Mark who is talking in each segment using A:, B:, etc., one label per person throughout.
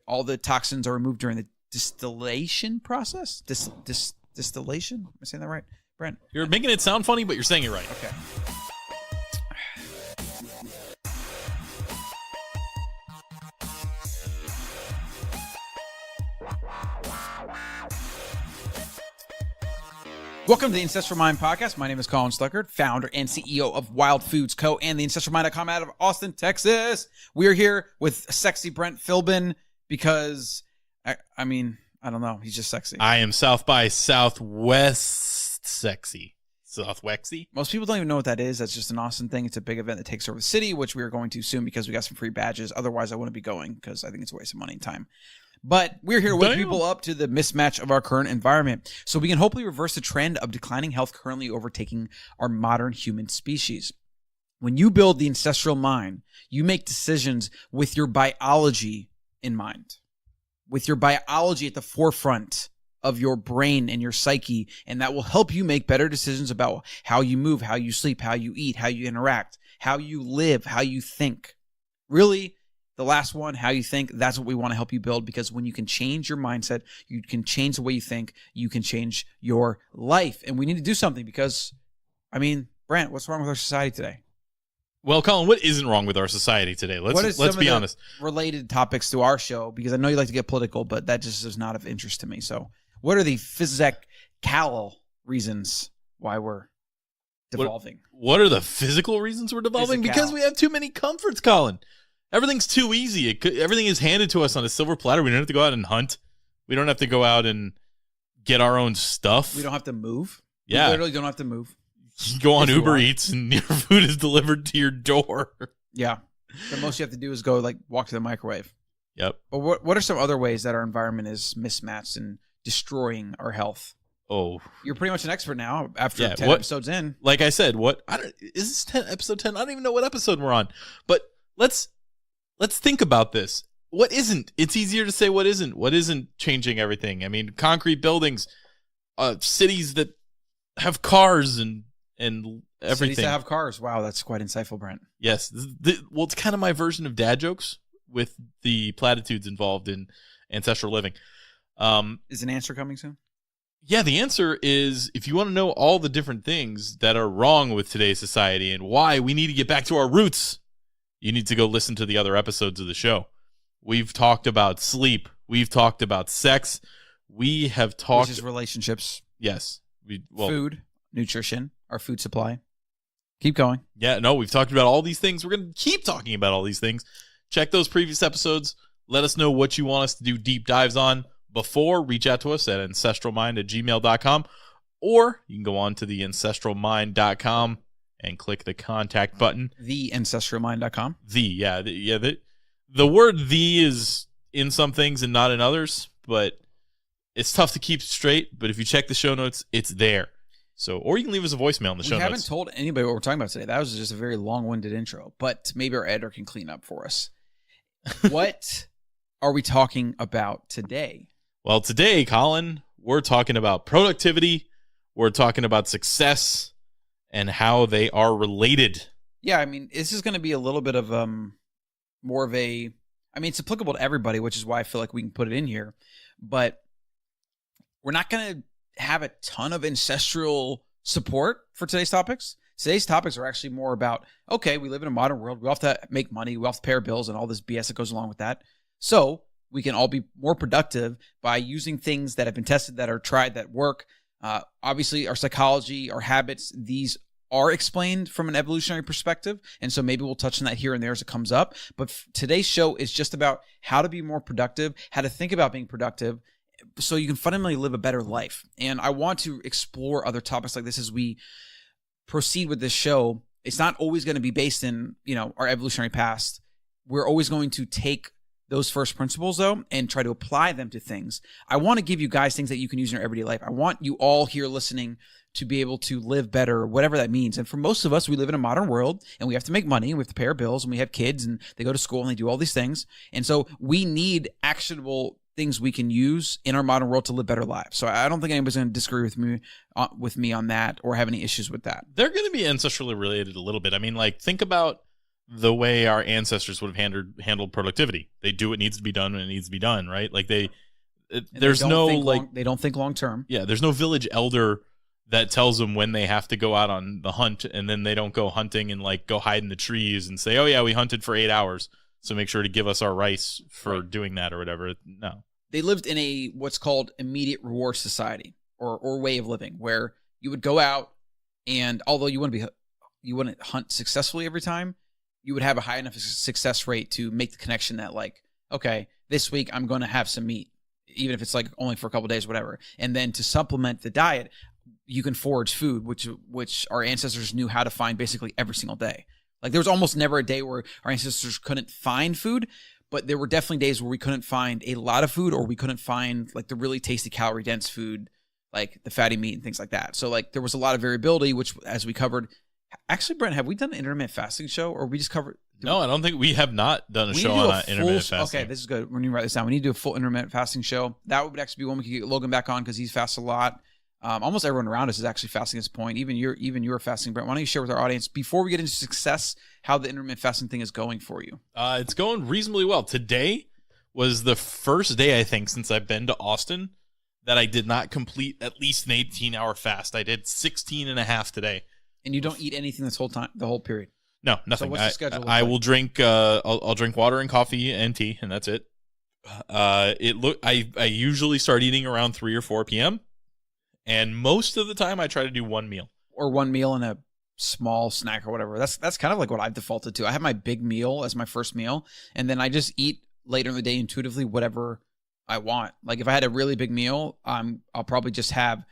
A: all the toxins are removed during the distillation process. Distillation? Am I saying that right, Brent?
B: You're making it sound funny, but you're saying it right.
A: Okay. Welcome to the Ancestral Mind Podcast. My name is Colin Stuckert, founder and CEO of Wild Foods Co. and the AncestralMind.com out of Austin, Texas. We are here with sexy Brent Philbin because, I don't know. He's just sexy.
B: I am South by Southwest sexy. Southwexy?
A: Most people don't even know what that is. That's just an Austin thing. It's a big event that takes over the city, which we are going to soon because we got some free badges. Otherwise, I wouldn't be going because I think it's a waste of money and time. But we're here to wake people up to the mismatch of our current environment so we can hopefully reverse the trend of declining health currently overtaking our modern human species. When you build the ancestral mind, you make decisions with your biology in mind, with your biology at the forefront of your brain and your psyche, and that will help you make better decisions about how you move, how you sleep, how you eat, how you interact, how you live, how you think. Really, the last one, how you think, that's what we want to help you build, because when you can change your mindset, you can change the way you think, you can change your life. And we need to do something because, Brent, what's wrong with our society today?
B: Well, Colin, what isn't wrong with our society today? Let's be honest.
A: Related topics to our show, because I know you like to get political, but that just is not of interest to me. So what are the physical reasons why we're devolving?
B: What are the physical reasons we're devolving? Because we have too many comforts, Colin. Everything's too easy. Everything is handed to us on a silver platter. We don't have to go out and hunt. We don't have to go out and get our own stuff.
A: We don't have to move.
B: Yeah.
A: We literally don't have to move.
B: You go on Uber Eats and your food is delivered to your door.
A: Yeah. The most you have to do is go walk to the microwave.
B: Yep.
A: But what are some other ways that our environment is mismatched and destroying our health?
B: Oh.
A: You're pretty much an expert now after 10 episodes in.
B: Like I said, is this episode 10? I don't even know what episode we're on. But let's think about this. What isn't? It's easier to say what isn't. What isn't changing everything? Concrete buildings, cities that have cars and everything.
A: Cities that have cars. Wow, that's quite insightful, Brent.
B: Yes. It's kind of my version of dad jokes with the platitudes involved in ancestral living.
A: Is an answer coming soon?
B: Yeah, the answer is, if you want to know all the different things that are wrong with today's society and why we need to get back to our roots, you need to go listen to the other episodes of the show. We've talked about sleep. We've talked about sex. We have talked...
A: Which is relationships.
B: Yes.
A: Food, nutrition, our food supply. Keep going.
B: Yeah, no, we've talked about all these things. We're going to keep talking about all these things. Check those previous episodes. Let us know what you want us to do deep dives on. Before, reach out to us at ancestralmind@gmail.com, or you can go on to the ancestralmind.com and click the contact button.
A: The ancestralmind.com.
B: The word "the" is in some things and not in others, but it's tough to keep straight. But if you check the show notes, it's there. So, or you can leave us a voicemail in the show notes.
A: We haven't told anybody what we're talking about today. That was just a very long-winded intro, but maybe our editor can clean up for us. What are we talking about today?
B: Well, today, Colin, we're talking about productivity. We're talking about success and how they are related.
A: Yeah, this is going to be a little bit of more of a... it's applicable to everybody, which is why I feel like we can put it in here. But we're not going to have a ton of ancestral support for today's topics. Today's topics are actually more about, okay, we live in a modern world. We all have to make money. We all have to pay our bills and all this BS that goes along with that. So we can all be more productive by using things that have been tested, that are tried, that work. Obviously, our psychology, our habits, these are explained from an evolutionary perspective. And so maybe we'll touch on that here and there as it comes up. But today's show is just about how to be more productive, how to think about being productive, so you can fundamentally live a better life. And I want to explore other topics like this as we proceed with this show. It's not always going to be based in, our evolutionary past. We're always going to take those first principles, though, and try to apply them to things. I want to give you guys things that you can use in your everyday life. I want you all here listening to be able to live better, whatever that means. And for most of us, we live in a modern world, and we have to make money, and we have to pay our bills, and we have kids, and they go to school, and they do all these things. And so we need actionable things we can use in our modern world to live better lives. So I don't think anybody's going to disagree with me on that or have any issues with that.
B: They're going to be ancestrally related a little bit. Think about the way our ancestors would have handled productivity. They do what needs to be done when it needs to be done, right? Like there's no like
A: they don't think long term.
B: Yeah, there's no village elder that tells them when they have to go out on the hunt, and then they don't go hunting and like go hide in the trees and say, "Oh yeah, we hunted for 8 hours, so make sure to give us our rice for doing that or whatever." No,
A: they lived in a what's called immediate reward society or way of living, where you would go out, and although you wouldn't hunt successfully every time, you would have a high enough success rate to make the connection that like, okay, this week I'm going to have some meat, even if it's like only for a couple of days, whatever. And then to supplement the diet, you can forage food, which our ancestors knew how to find basically every single day. Like there was almost never a day where our ancestors couldn't find food, but there were definitely days where we couldn't find a lot of food, or we couldn't find like the really tasty calorie dense food, like the fatty meat and things like that. So like there was a lot of variability, which as we covered, actually, Brent, have we done an intermittent fasting show, or we just covered?
B: No, I don't think we have not done a show on intermittent fasting.
A: Okay, this is good. When you write this down, we need to do a full intermittent fasting show. That would actually be one we could get Logan back on because he's fasts a lot. Almost everyone around us is actually fasting at this point. Even you're fasting, Brent. Why don't you share with our audience before we get into success how the intermittent fasting thing is going for you?
B: It's going reasonably well. Today was the first day, I think, since I've been to Austin that I did not complete at least an 18-hour fast. I did 16 and a half today. And
A: you don't eat anything this whole time, the whole period?
B: No, nothing.
A: So what's the schedule
B: I will drink. I'll drink water and coffee and tea, and that's it. I usually start eating around 3 or 4 p.m. And most of the time, I try to do one meal
A: or one meal and a small snack or whatever. That's kind of like what I've defaulted to. I have my big meal as my first meal, and then I just eat later in the day intuitively whatever I want. Like if I had a really big meal, I'll probably just have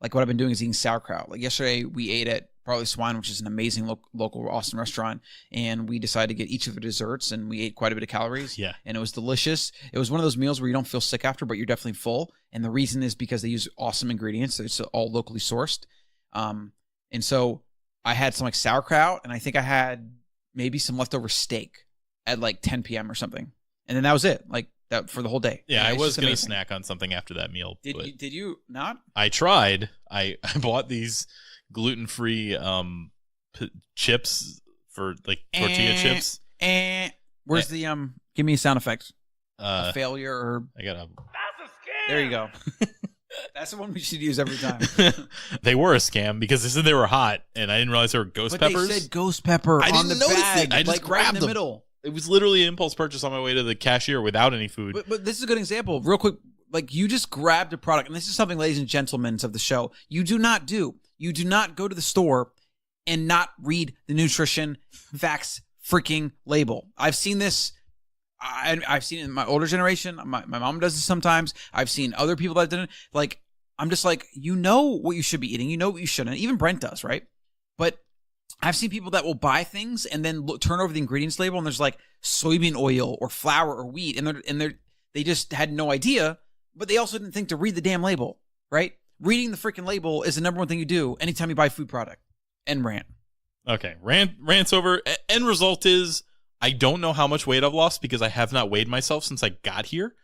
A: like what I've been doing is eating sauerkraut. Like yesterday, we ate at Probably Swine, which is an amazing local Austin restaurant, and we decided to get each of the desserts, and we ate quite a bit of calories.
B: Yeah,
A: and it was delicious. It was one of those meals where you don't feel sick after, but you're definitely full. And the reason is because they use awesome ingredients. It's all locally sourced. And so I had some like sauerkraut, and I think I had maybe some leftover steak at like 10 p.m. or something, and then that was it. Like that for the whole day.
B: Yeah, I was gonna snack on something after that meal.
A: Did you not?
B: I tried. I bought these gluten-free chips for like tortilla chips.
A: Where's the give me a sound effect. A failure or
B: I got a
C: That's a scam.
A: There you go. That's the one we should use every time.
B: They were a scam because they said they were hot, and I didn't realize they were ghost peppers.
A: They said ghost pepper on the bag.
B: I just
A: like right in the
B: them.
A: middle.
B: It was literally an impulse purchase on my way to the cashier without any food.
A: But this is a good example. Real quick, like you just grabbed a product, and this is something, ladies and gentlemen of the show, you do not do. You do not go to the store and not read the nutrition facts freaking label. I've seen this. I've seen it in my older generation. My mom does this sometimes. I've seen other people that didn't. Like, I'm just like, you know what you should be eating. You know what you shouldn't. Even Brent does, right? But I've seen people that will buy things and then turn over the ingredients label, and there's like soybean oil or flour or wheat, and they just had no idea, but they also didn't think to read the damn label, right? Reading the freaking label is the number one thing you do anytime you buy a food product. And rant.
B: Okay, rant's over. End result is I don't know how much weight I've lost because I have not weighed myself since I got here.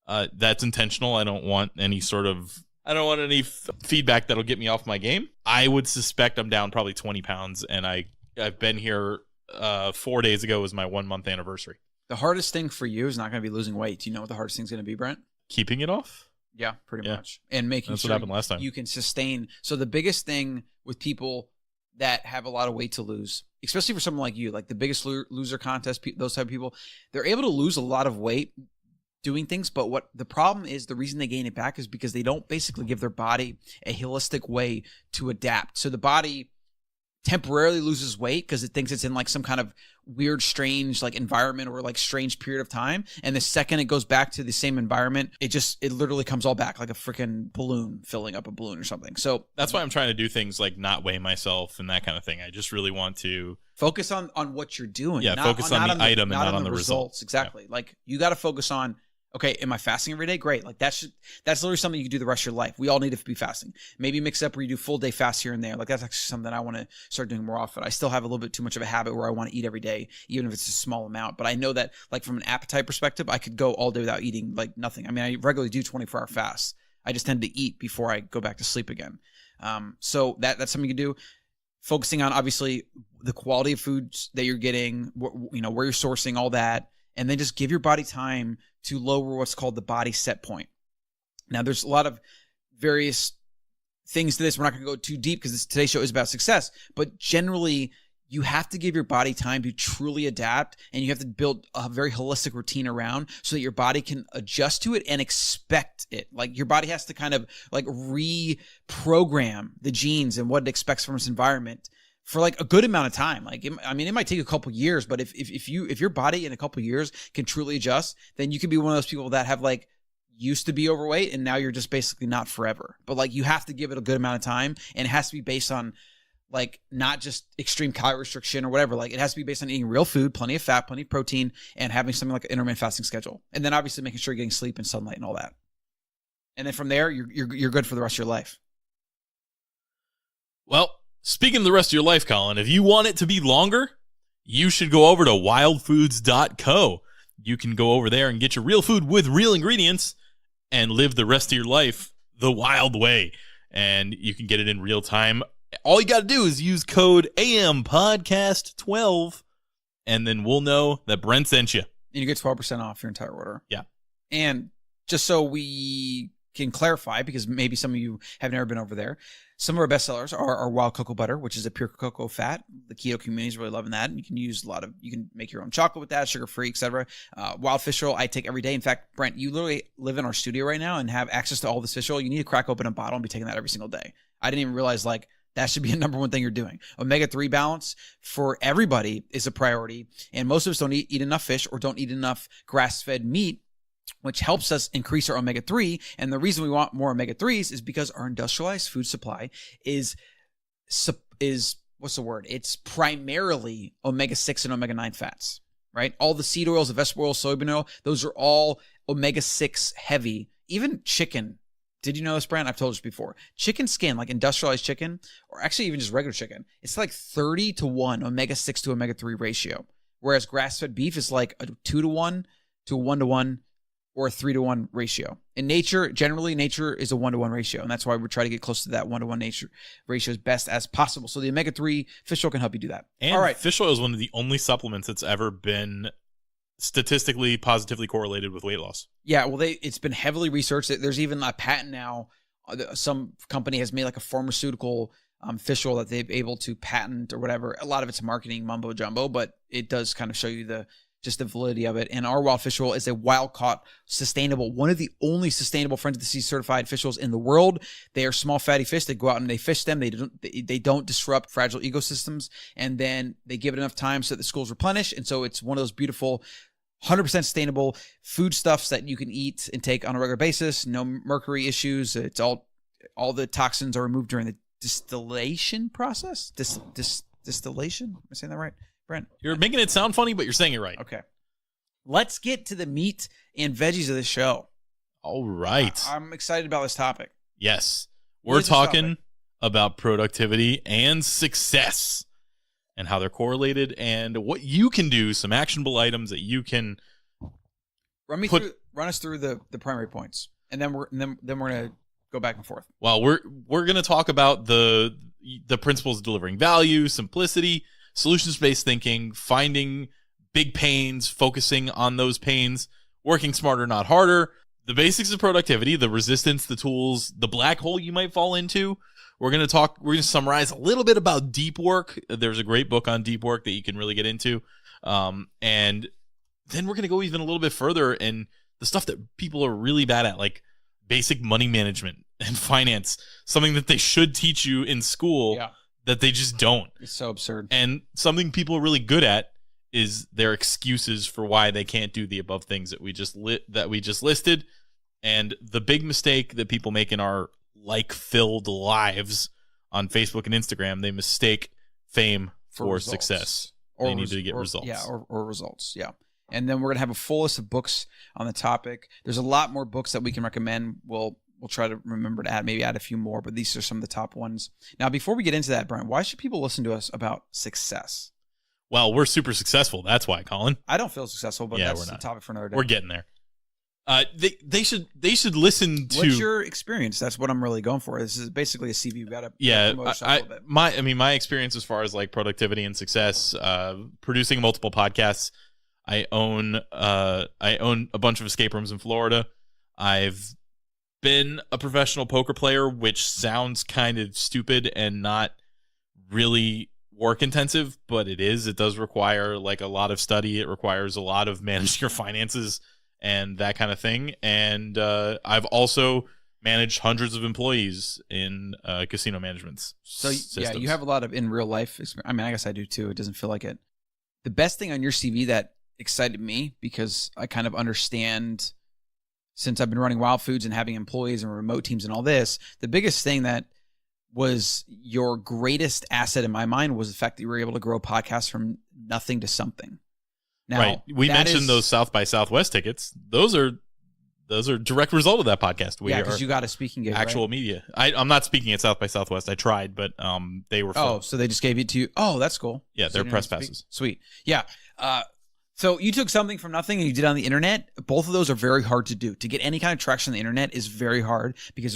B: That's intentional. I don't want any feedback that'll get me off my game. I would suspect I'm down probably 20 pounds, and I've been here 4 days ago was my 1 month anniversary.
A: The hardest thing for you is not going to be losing weight. Do you know what the hardest thing's going to be, Brent?
B: Keeping it off?
A: Yeah, pretty much. And making
B: That's
A: sure
B: what happened last time.
A: You can sustain. So the biggest thing with people that have a lot of weight to lose, especially for someone like you, like the Biggest Loser contest, those type of people, they're able to lose a lot of weight doing things. But what the problem is, the reason they gain it back is because they don't basically give their body a holistic way to adapt. So the body temporarily loses weight because it thinks it's in like some kind of weird, strange like environment or like strange period of time. And the second it goes back to the same environment, it literally comes all back like a freaking balloon filling up a balloon or something. So
B: that's why I'm trying to do things like not weigh myself and that kind of thing. I just really want to
A: focus on what you're doing.
B: Yeah, focus on the item and not on the results.
A: Exactly. Yeah. Like you got to focus on, okay, am I fasting every day? Great. Like that's literally something you can do the rest of your life. We all need to be fasting. Maybe mix up where you do full day fast here and there. Like that's actually something I want to start doing more often. I still have a little bit too much of a habit where I want to eat every day, even if it's a small amount. But I know that like from an appetite perspective, I could go all day without eating like nothing. I mean, I regularly do 24-hour fasts. I just tend to eat before I go back to sleep again. So that's something you can do. focusing on obviously the quality of foods that you're getting, where you're sourcing, all that, and then just give your body time to lower what's called the body set point. Now, there's a lot of various things to this. We're not going to go too deep because today's show is about success, but generally you have to give your body time to truly adapt, and you have to build a very holistic routine around so that your body can adjust to it and expect it. Like your body has to kind of like reprogram the genes and what it expects from its environment for like a good amount of time. Like, I mean, it might take a couple years, but if your body in a couple years can truly adjust, then you can be one of those people that have like used to be overweight and now you're just basically not forever. But like you have to give it a good amount of time, and it has to be based on like not just extreme calorie restriction or whatever. Like it has to be based on eating real food, plenty of fat, plenty of protein, and having something like an intermittent fasting schedule. And then obviously making sure you're getting sleep and sunlight and all that. And then from there, you're good for the rest of your life.
B: Well, speaking of the rest of your life, Colin, if you want it to be longer, you should go over to wildfoods.co. You can go over there and get your real food with real ingredients and live the rest of your life the wild way. And you can get it in real time. All you got to do is use code AMPodcast12, and then we'll know that Brent sent you.
A: And you get 12% off your entire order.
B: Yeah.
A: And just so we can clarify, because maybe some of you have never been over there, some of our best sellers are our wild cocoa butter, which is a pure cocoa fat. The keto community is really loving that. And you can use you can make your own chocolate with that, sugar-free, etc. Wild fish oil, I take every day. In fact, Brent, you literally live in our studio right now and have access to all this fish oil. You need to crack open a bottle and be taking that every single day. I didn't even realize like that should be a number one thing you're doing. Omega-3 balance for everybody is a priority. And most of us don't eat enough fish or don't eat enough grass-fed meat, which helps us increase our omega-3. And the reason we want more omega-3s is because our industrialized food supply is what's the word? It's primarily omega-6 and omega-9 fats, right? All the seed oils, the vegetable oil, soybean oil, those are all omega-6 heavy. Even chicken. Did you know this, Brent? I've told you before. Chicken skin, like industrialized chicken, or actually even just regular chicken, it's like 30-1 omega-6 to omega-3 ratio. Whereas grass-fed beef is like a 2-1 to a 1-1 or a 3-1 ratio. In nature, generally, nature is a 1-1 ratio. And that's why we try to get close to that 1-1 nature ratio as best as possible. So the omega-3 fish oil can help you do that.
B: And all right. Fish oil is one of the only supplements that's ever been statistically positively correlated with weight loss.
A: Yeah, well, it's been heavily researched. There's even a patent now. Some company has made like a pharmaceutical fish oil that they've able to patent or whatever. A lot of it's marketing mumbo jumbo, but it does kind of show you the validity of it. And our wild fish oil is a wild caught, sustainable, one of the only sustainable Friends of the Sea certified fish oils in the world. They are small fatty fish. They go out and they fish them. They don't disrupt fragile ecosystems, and then they give it enough time so that the schools replenish. And so it's one of those beautiful 100% sustainable foodstuffs that you can eat and take on a regular basis. No mercury issues. It's all the toxins are removed during the distillation process. Distillation? Am I saying that right, Brent?
B: You're making it sound funny, but you're saying it right.
A: Okay. Let's get to the meat and veggies of the show.
B: All right.
A: I'm excited about this topic.
B: Yes. We're talking about productivity and success, and how they're correlated, and what you can do, some actionable items that you can
A: run us through the primary points, and then we're gonna go back and forth.
B: Well, we're gonna talk about the principles of delivering value, simplicity, solutions-based thinking, finding big pains, focusing on those pains, working smarter, not harder, the basics of productivity, the resistance, the tools, the black hole you might fall into. We're going to summarize a little bit about deep work. There's a great book on deep work that you can really get into. And then we're going to go even a little bit further in the stuff that people are really bad at, like basic money management and finance, something that they should teach you in school that they just don't.
A: It's so absurd.
B: And something people are really good at is their excuses for why they can't do the above things that we just listed. And the big mistake that people make in our like-filled lives on Facebook and Instagram, they mistake fame for success. They need to get results.
A: Yeah, or results, yeah. And then we're going to have a full list of books on the topic. There's a lot more books that we can recommend. We'll try to remember to add a few more, but these are some of the top ones. Now, before we get into that, Brian, why should people listen to us about success?
B: Well, we're super successful. That's why, Colin.
A: I don't feel successful, but that's a topic for another day.
B: We're getting there. They should listen to.
A: What's your experience? That's what I'm really going for. This is basically a CV. You got to promote a little bit.
B: My experience as far as like productivity and success, producing multiple podcasts. I own a bunch of escape rooms in Florida. I've been a professional poker player, which sounds kind of stupid and not really work intensive, but it is. It does require like a lot of study. It requires a lot of managing your finances and that kind of thing. And I've also managed hundreds of employees in casino management systems.
A: Yeah, you have a lot of in real life experience. I mean, I guess I do too. It doesn't feel like it. The best thing on your CV that excited me, because I kind of understand, since I've been running Wild Foods and having employees and remote teams and all this, the biggest thing that was your greatest asset in my mind was the fact that you were able to grow podcasts from nothing to something. Now,
B: right. We mentioned those South by Southwest tickets. Those are direct result of that podcast.
A: Because you got a speaking gig,
B: actual
A: right?
B: Media. I'm not speaking at South by Southwest. I tried, but they were.
A: Oh, so they just gave it to you. Oh, that's cool.
B: Yeah, they're press passes.
A: Sweet. Yeah. So you took something from nothing and you did it on the internet. Both of those are very hard to do. To get any kind of traction on the internet is very hard because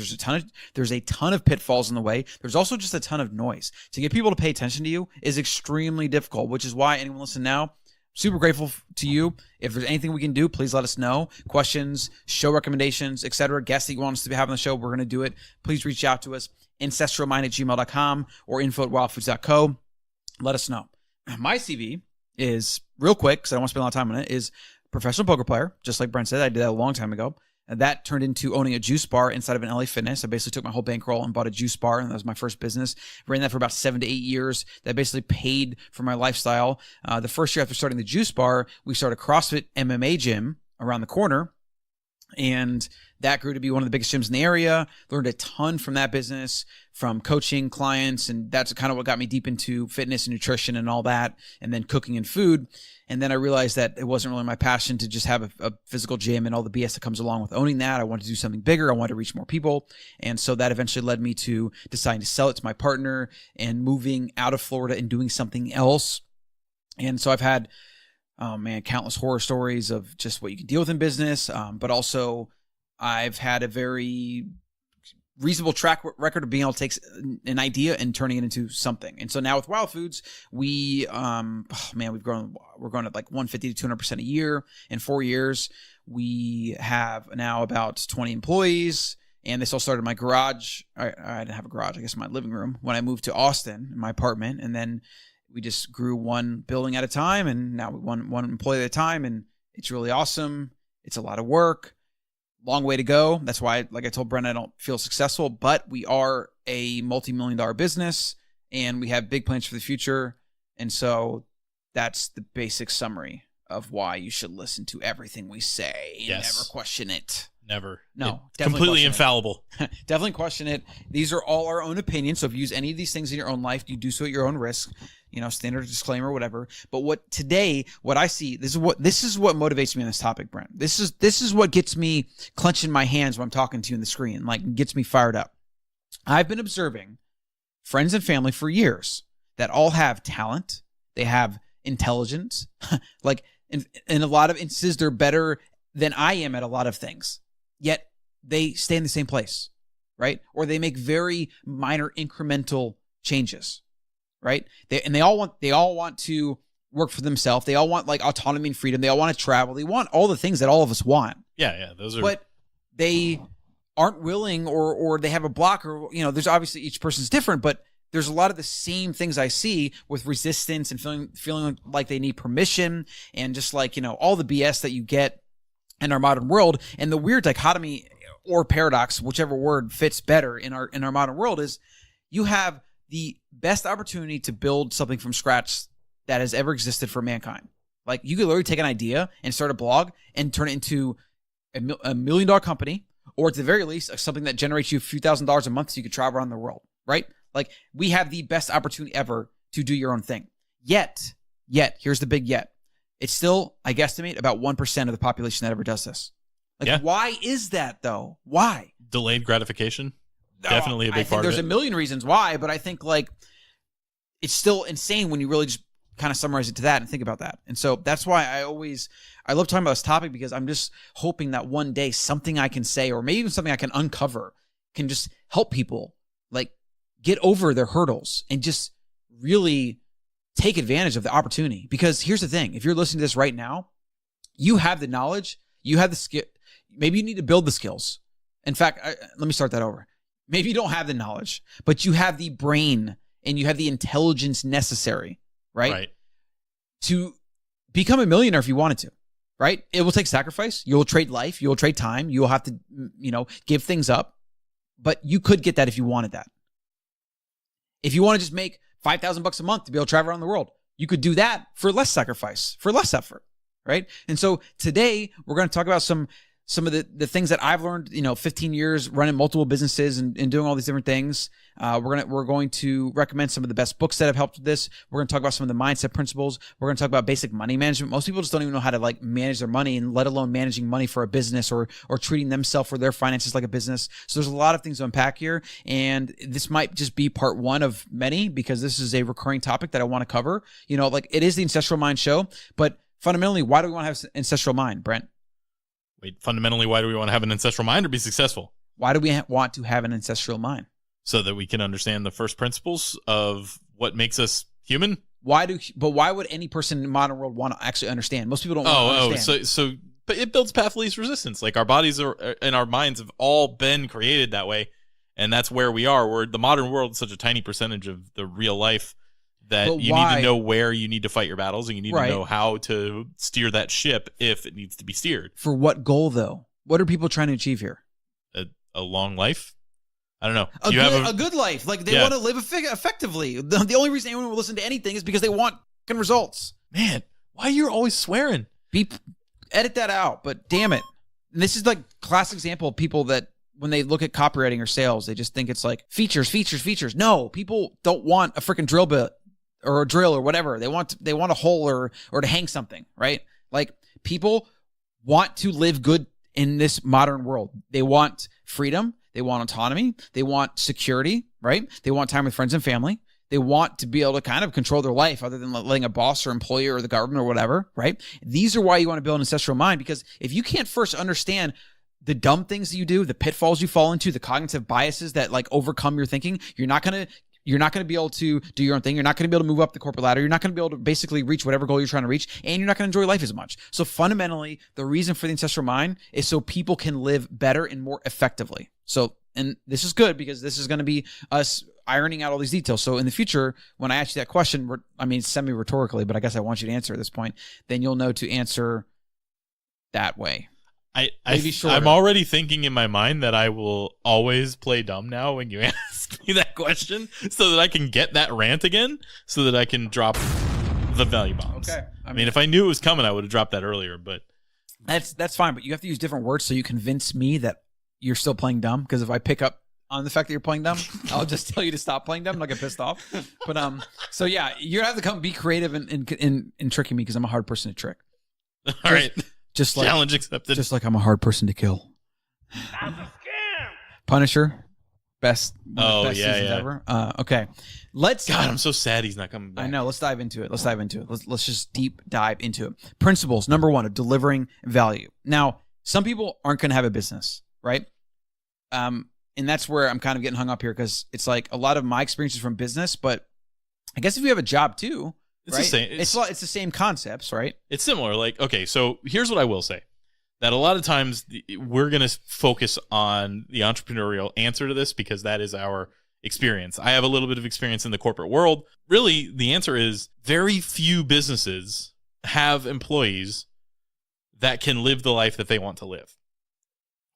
A: there's a ton of pitfalls in the way. There's also just a ton of noise. To get people to pay attention to you is extremely difficult, which is why anyone listen now, super grateful to you. If there's anything we can do, please let us know. Questions, show recommendations, etc. Guests that you want us to have on the show, we're going to do it. Please reach out to us, ancestralmind@gmail.com or info@wildfoods.co. Let us know. My CV is, real quick, because I don't want to spend a lot of time on it, is professional poker player, just like Brent said. I did that a long time ago. And that turned into owning a juice bar inside of an LA Fitness. I basically took my whole bankroll and bought a juice bar, and that was my first business. Ran that for about 7 to 8 years. That basically paid for my lifestyle. The first year after starting the juice bar, we started a CrossFit MMA gym around the corner, and that grew to be one of the biggest gyms in the area. Learned a ton from that business, from coaching clients, and that's kind of what got me deep into fitness and nutrition and all that, and then cooking and food. And then I realized that it wasn't really my passion to just have a physical gym and all the BS that comes along with owning that. I wanted to do something bigger. I wanted to reach more people. And so that eventually led me to deciding to sell it to my partner and moving out of Florida and doing something else. And so I've had, countless horror stories of just what you can deal with in business. But also I've had a very reasonable track record of being able to take an idea and turning it into something. And so now with Wild Foods, we're growing at like 150 to 200% a year. In 4 years, we have now about 20 employees. And this all started in my garage. I didn't have a garage, I guess, in my living room when I moved to Austin, in my apartment. And then we just grew one building at a time, and now we one employee at a time, and it's really awesome. It's a lot of work, long way to go. That's why, like I told Brent, I don't feel successful, but we are a multi-million-dollar business, and we have big plans for the future. And so that's the basic summary of why you should listen to everything we say and never question it.
B: Never.
A: No.
B: Completely infallible.
A: Definitely question it. These are all our own opinions. So if you use any of these things in your own life, you do so at your own risk. Standard disclaimer, whatever. But what I see, this is what motivates me on this topic, Brent. This is what gets me clenching my hands when I'm talking to you in the screen, like gets me fired up. I've been observing friends and family for years that all have talent. They have intelligence. Like in a lot of instances, they're better than I am at a lot of things. Yet they stay in the same place, right? Or they make very minor incremental changes, right? They all want to work for themselves. They all want like autonomy and freedom. They all want to travel. They want all the things that all of us want.
B: Yeah, those are. But
A: they aren't willing, or they have a block, or there's obviously each person's different, but there's a lot of the same things I see with resistance and feeling like they need permission, and just like all the BS that you get in our modern world. And the weird dichotomy or paradox, whichever word fits better in our modern world, is you have the best opportunity to build something from scratch that has ever existed for mankind. Like you could literally take an idea and start a blog and turn it into a $1 million company, or at the very least something that generates you a few $1,000s a month so you could travel around the world, right? Like we have the best opportunity ever to do your own thing. Yet, here's the big yet. It's still, I guesstimate, about 1% of the population that ever does this. Why is that though? Why?
B: Delayed gratification. Definitely a big part of it.
A: There's a million reasons why, but I think like it's still insane when you really just kind of summarize it to that and think about that. And so that's why I love talking about this topic, because I'm just hoping that one day something I can say, or maybe even something I can uncover, can just help people like get over their hurdles and just really take advantage of the opportunity. Because here's the thing, if you're listening to this right now, you have the knowledge, you have the skill. Maybe you need to build the skills. In fact, let me start that over. Maybe you don't have the knowledge, but you have the brain and you have the intelligence necessary, right? To become a millionaire if you wanted to, right? It will take sacrifice. You'll trade life. You'll trade time. You'll have to, give things up. But you could get that if you wanted that. If you want to just make $5,000 a month to be able to travel around the world, you could do that for less sacrifice, for less effort, right? And so today we're going to talk about some of the things that I've learned, 15 years running multiple businesses and doing all these different things. We're going to recommend some of the best books that have helped with this. We're going to talk about some of the mindset principles. We're going to talk about basic money management. Most people just don't even know how to like manage their money, and let alone managing money for a business or treating themselves or their finances like a business. So there's a lot of things to unpack here, and this might just be part one of many, because this is a recurring topic that I want to cover. It is the Ancestral Mind show, but fundamentally, why do we want to have Ancestral Mind, Brent?
B: Wait, fundamentally, why do we want to have an ancestral mind or be successful?
A: Why do we want to have an ancestral mind?
B: So that we can understand the first principles of what makes us human.
A: But why would any person in the modern world want to actually understand? Most people don't want to understand.
B: But it builds path of least resistance. Like our bodies and our minds have all been created that way, and that's where we are. Where the modern world is such a tiny percentage of the real life that you need to know where you need to fight your battles, and you need to know how to steer that ship if it needs to be steered.
A: For what goal, though? What are people trying to achieve here?
B: A long life? I don't know.
A: A good life. Like, they want to live effectively. The only reason anyone will listen to anything is because they want results.
B: Man, why you're always swearing?
A: Edit that out, but damn it. And this is like classic example of people that when they look at copywriting or sales, they just think it's like features. No, people don't want a freaking drill bit or a drill or whatever. They want a hole or to hang something, right? Like, people want to live good in this modern world. They want freedom. They want autonomy. They want security, right? They want time with friends and family. They want to be able to kind of control their life other than letting a boss or employer or the government or whatever, right? These are why you want to build an ancestral mind, because if you can't first understand the dumb things that you do, the pitfalls you fall into, the cognitive biases that like overcome your thinking, you're not going to be able to do your own thing. You're not going to be able to move up the corporate ladder. You're not going to be able to basically reach whatever goal you're trying to reach, and you're not going to enjoy life as much. So fundamentally, the reason for the ancestral mind is so people can live better and more effectively. So, and this is good because this is going to be us ironing out all these details. So in the future, when I ask you that question, semi-rhetorically, but I guess I want you to answer at this point, then you'll know to answer that way.
B: I'm already thinking in my mind that I will always play dumb now when you ask me that question, so that I can get that rant again, so that I can drop the value bombs. Okay. I mean, if I knew it was coming, I would have dropped that earlier, but
A: that's fine. But you have to use different words so you convince me that you're still playing dumb. Because if I pick up on the fact that you're playing dumb, I'll just tell you to stop playing dumb and I'll get pissed off. But so yeah, you're gonna have to come be creative in tricking me, because I'm a hard person to trick.
B: All right.
A: Just like,
B: challenge accepted.
A: Just like I'm a hard person to kill.
C: That's a scam.
A: Punisher, best seasons
B: yeah.
A: ever. Okay,
B: God, I'm so sad he's not coming back.
A: I know. Let's dive into it. Let's just deep dive into it. Principles. Number one, of delivering value. Now, some people aren't going to have a business, right? And that's where I'm kind of getting hung up here, because it's like a lot of my experiences from business, but I guess if you have a job too.
B: It's
A: right?
B: the same.
A: It's the same concepts, right?
B: It's similar. Like, okay, so here's what I will say. That a lot of times we're going to focus on the entrepreneurial answer to this, because that is our experience. I have a little bit of experience in the corporate world. Really, the answer is very few businesses have employees that can live the life that they want to live,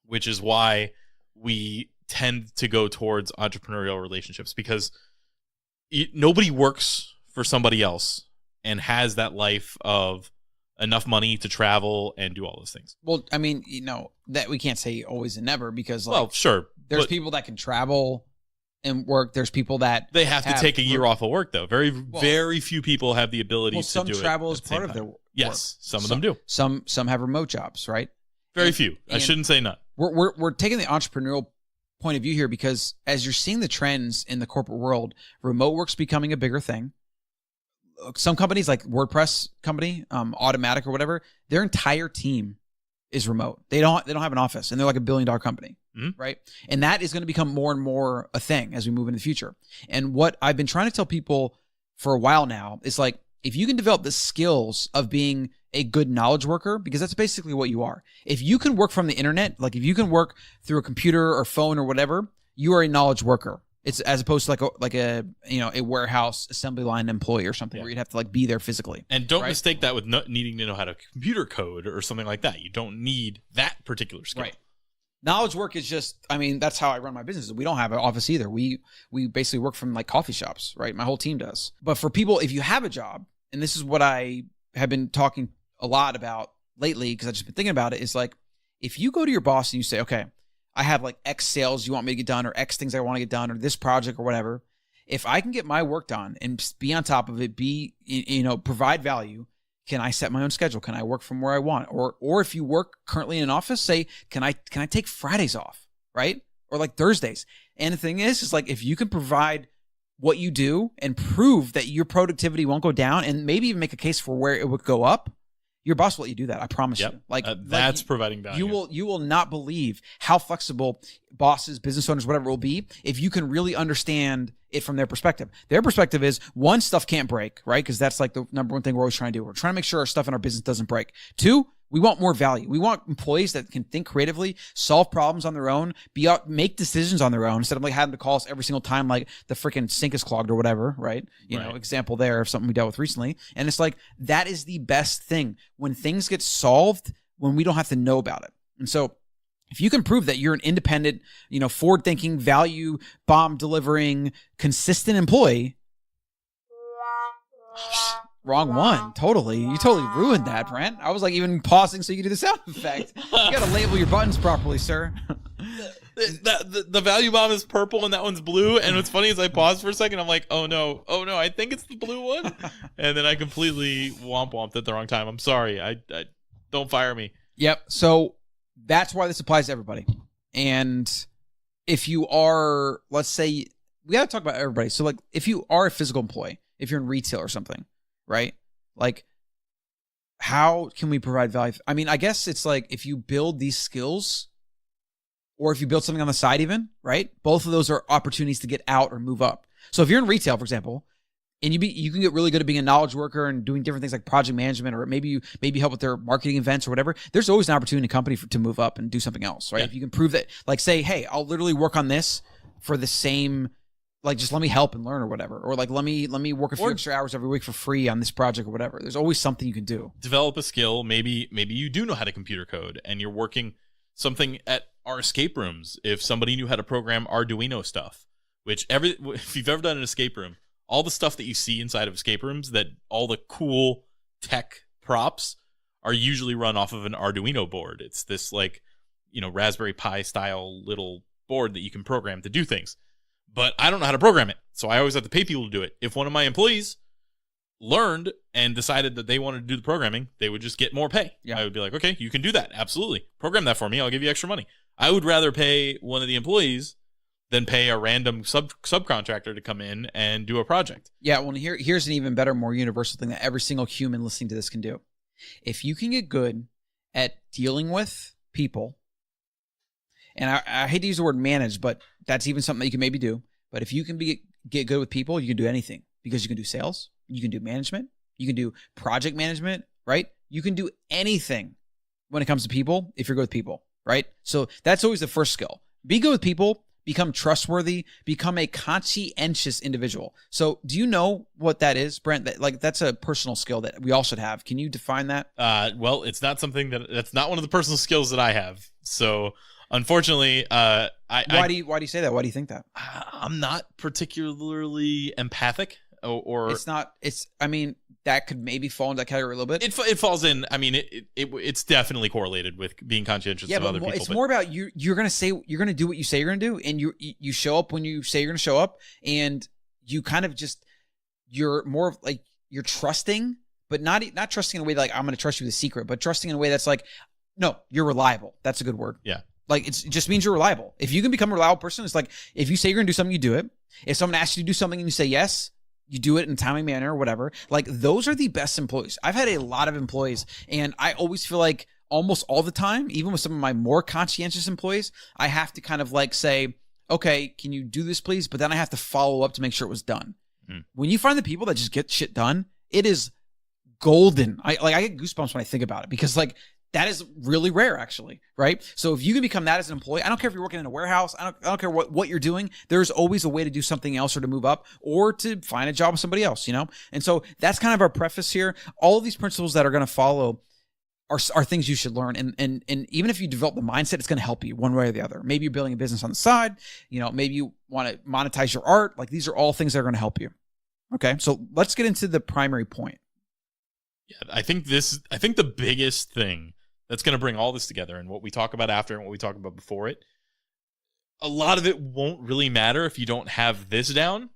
B: which is why we tend to go towards entrepreneurial relationships, because nobody works for somebody else and has that life of enough money to travel and do all those things.
A: Well, I mean, that we can't say always and never, because
B: sure.
A: There's people that can travel and work. There's people that
B: they have to take a year off of work, though. Very few people have the ability to do it.
A: Some travel is part of their work.
B: Yes, some of them do.
A: Some have remote jobs, right?
B: Very few. I shouldn't say none.
A: We're taking the entrepreneurial point of view here, because as you're seeing the trends in the corporate world, remote work's becoming a bigger thing. some companies like WordPress company, Automatic or whatever, their entire team is remote. They don't have an office, and they're like $1 billion company, right? And that is going to become more and more a thing as we move into the future. And what I've been trying to tell people for a while now is like, if you can develop the skills of being a good knowledge worker, because that's basically what you are. If you can work from the internet, like if you can work through a computer or phone or whatever, you are a knowledge worker. It's as opposed to like a a warehouse assembly line employee or something where you'd have to like be there physically.
B: And don't mistake that with needing to know how to computer code or something like that. You don't need that particular skill.
A: Right. Knowledge work is just, I mean, that's how I run my business. We don't have an office either. We basically work from like coffee shops, right? My whole team does. But for people, if you have a job, and this is what I have been talking a lot about lately, because I've just been thinking about it, is like, if you go to your boss and you say, okay, I have like X sales you want me to get done, or X things I want to get done, or this project or whatever. If I can get my work done and be on top of it, provide value, can I set my own schedule? Can I work from where I want? Or if you work currently in an office, say, can I take Fridays off, right? Or like Thursdays. And the thing is like, if you can provide what you do and prove that your productivity won't go down, and maybe even make a case for where it would go up, your boss will let you do that. I promise you.
B: That's providing value.
A: You will not believe how flexible bosses, business owners, whatever will be, if you can really understand it from their perspective. Their perspective is, one, stuff can't break, right? Because that's like the number one thing we're always trying to do. We're trying to make sure our stuff in our business doesn't break. Two, we want more value. We want employees that can think creatively, solve problems on their own, make decisions on their own, instead of like having to call us every single time like the freaking sink is clogged or whatever, right? You know, example there of something we dealt with recently. And it's like, that is the best thing, when things get solved, when we don't have to know about it. And so if you can prove that you're an independent, forward-thinking, value bomb delivering, consistent employee. Wrong one. Totally. You totally ruined that, Brent. I was like even pausing so you could do the sound effect. You got to label your buttons properly, sir.
B: The value bomb is purple and that one's blue. And what's funny is I paused for a second. I'm like, oh no, I think it's the blue one. And then I completely womped at the wrong time. I'm sorry. I don't fire me.
A: Yep. So that's why this applies to everybody. And if you are, let's say, we got to talk about everybody. So like, if you are a physical employee, if you're in retail or something, right? Like, how can we provide value? I mean, I guess it's like, if you build these skills, or if you build something on the side even, right? Both of those are opportunities to get out or move up. So if you're in retail, for example, and you can get really good at being a knowledge worker and doing different things like project management, or maybe help with their marketing events or whatever, there's always an opportunity in a company to move up and do something else, right? Yeah. If you can prove that, like, say, hey, I'll literally work on this for the same, like, just let me help and learn or whatever. Or like, let me work a few extra hours every week for free on this project or whatever. There's always something you can do.
B: Develop a skill. Maybe you do know how to computer code and you're working something at our escape rooms. If somebody knew how to program Arduino stuff, if you've ever done an escape room, all the stuff that you see inside of escape rooms, that all the cool tech props are usually run off of an Arduino board. It's this like, Raspberry Pi style little board that you can program to do things. But I don't know how to program it, so I always have to pay people to do it. If one of my employees learned and decided that they wanted to do the programming, they would just get more pay. Yeah. I would be like, okay, you can do that. Absolutely. Program that for me. I'll give you extra money. I would rather pay one of the employees than pay a random subcontractor to come in and do a project.
A: Yeah, well, here's an even better, more universal thing that every single human listening to this can do. If you can get good at dealing with people, and I hate to use the word manage, but that's even something that you can maybe do. But if you can get good with people, you can do anything, because you can do sales, you can do management, you can do project management, right? You can do anything when it comes to people if you're good with people, right? So that's always the first skill. Be good with people, become trustworthy, become a conscientious individual. So do you know what that is, Brent? That's a personal skill that we all should have. Can you define that?
B: Well, it's not something that's not one of the personal skills that I have. So unfortunately, why
A: do you say that? Why do you think that?
B: I'm not particularly empathic, or
A: I mean, that could maybe fall into that category a little bit.
B: It falls in. I mean, it's definitely correlated with being conscientious of other people.
A: It's more about you're gonna do what you say you're gonna do, and you show up when you say you're gonna show up, and you kind of you're more like, you're trusting, but not trusting in a way like, I'm gonna trust you with a secret, but trusting in a way that's like, no, you're reliable. That's a good word.
B: Yeah.
A: Like, it just means you're reliable. If you can become a reliable person, it's like, if you say you're gonna do something, you do it. If someone asks you to do something and you say yes, you do it in a timely manner or whatever. Like, those are the best employees. I've had a lot of employees, and I always feel like almost all the time, even with some of my more conscientious employees, I have to kind of like say, okay, can you do this please? But then I have to follow up to make sure it was done. When you find the people that just get shit done, it is golden. I get goosebumps when I think about it, because like, that is really rare, actually, right? So if you can become that as an employee, I don't care if you're working in a warehouse, I don't care what you're doing, there's always a way to do something else or to move up or to find a job with somebody else, you know? And so that's kind of our preface here. All of these principles that are going to follow are things you should learn. And even if you develop the mindset, it's going to help you one way or the other. Maybe you're building a business on the side, you know, maybe you want to monetize your art. Like, these are all things that are going to help you. Okay. So let's get into the primary point.
B: Yeah, I think the biggest thing that's going to bring all this together, and what we talk about after and what we talk about before it, a lot of it won't really matter if you don't have this down,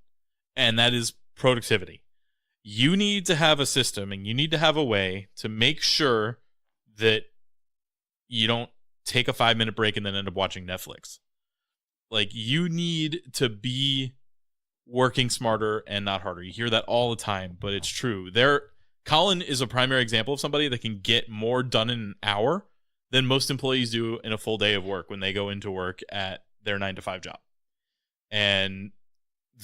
B: and that is productivity. You need to have a system, and you need to have a way to make sure that you don't take a 5-minute break and then end up watching Netflix. Like, you need to be working smarter and not harder. You hear that all the time, but it's true. Colin is a primary example of somebody that can get more done in an hour than most employees do in a full day of work when they go into work at their 9-to-5 job. And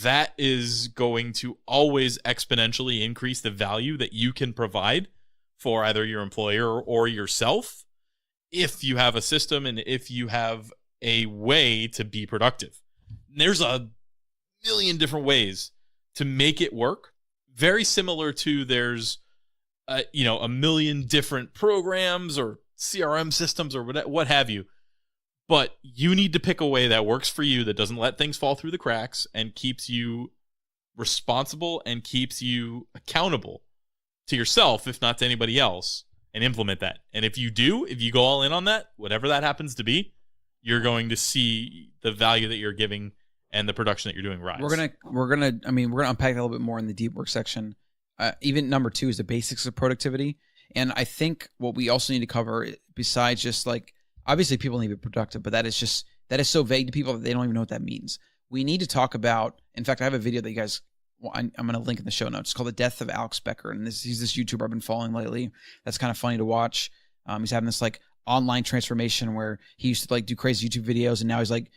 B: that is going to always exponentially increase the value that you can provide for either your employer or yourself, if you have a system and if you have a way to be productive. There's a million different ways to make it work. Very similar to there's a million different programs or CRM systems or what have you. But you need to pick a way that works for you, that doesn't let things fall through the cracks and keeps you responsible and keeps you accountable to yourself, if not to anybody else, and implement that. And if you go all in on that, whatever that happens to be, you're going to see the value that you're giving and the production that you're doing rise.
A: We're gonna unpack that a little bit more in the deep work section. Even number 2 is the basics of productivity. And I think what we also need to cover, besides just like, obviously people need to be productive, but that is so vague to people that they don't even know what that means. We need to talk about, in fact, I have a video that you guys, I'm going to link in the show notes. It's called The Death of Alex Becker. And he's this YouTuber I've been following lately. That's kind of funny to watch. He's having this like online transformation where he used to like do crazy YouTube videos, and now he's like,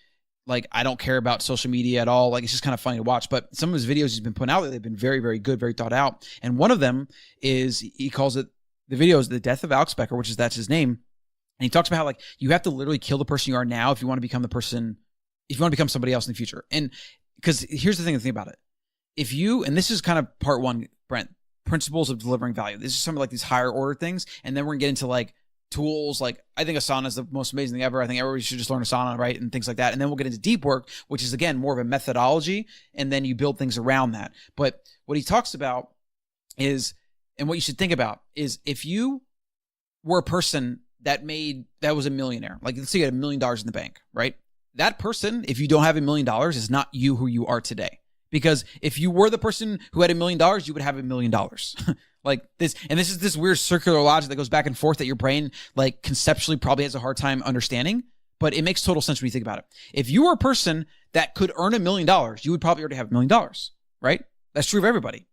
A: I don't care about social media at all. Like, it's just kind of funny to watch. But some of his videos he's been putting out there, they've been very, very good, very thought out. And one of them is, he calls it, the video is The Death of Alex Becker, that's his name. And he talks about how like you have to literally kill the person you are now if you want to become somebody else in the future. And because here's the thing to think about it. If you, and this is kind of part 1, Brent, principles of delivering value. This is some of like these higher order things. And then we're gonna get into like tools. Like, I think Asana is the most amazing thing ever. I think everybody should just learn Asana, right? And things like that. And then we'll get into deep work, which is again, more of a methodology. And then you build things around that. But what he talks about is, and what you should think about is, if you were a person that was a millionaire, like let's say you had $1 million in the bank, right? That person, if you don't have $1 million, is not you who you are today. Because if you were the person who had $1 million, you would have $1 million. Like this, and this is this weird circular logic that goes back and forth that your brain like conceptually probably has a hard time understanding, but it makes total sense when you think about it. If you were a person that could earn $1 million, you would probably already have $1 million, right? That's true of everybody.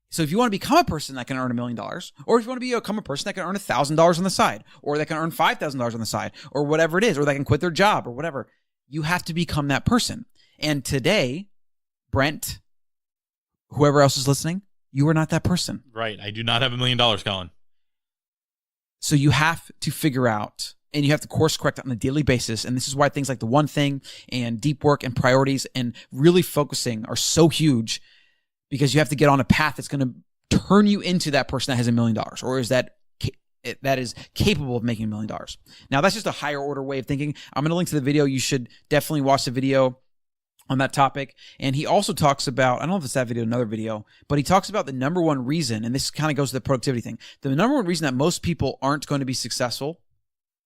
A: So if you want to become a person that can earn $1 million, or if you want to become a person that can earn $1,000 on the side, or that can earn $5,000 on the side, or whatever it is, or that can quit their job or whatever, you have to become that person. And today, Brent, whoever else is listening, you are not that person.
B: Right. I do not have $1 million, Colin.
A: So you have to figure out, and you have to course correct on a daily basis. And this is why things like the one thing and deep work and priorities and really focusing are so huge, because you have to get on a path that's going to turn you into that person that has $1 million, or is that is capable of making $1 million. Now, that's just a higher order way of thinking. I'm going to link to the video. You should definitely watch the video on that topic. And he also talks about, I don't know if it's that video or another video, but he talks about the number one reason, and this kind of goes to the productivity thing. The number one reason that most people aren't going to be successful,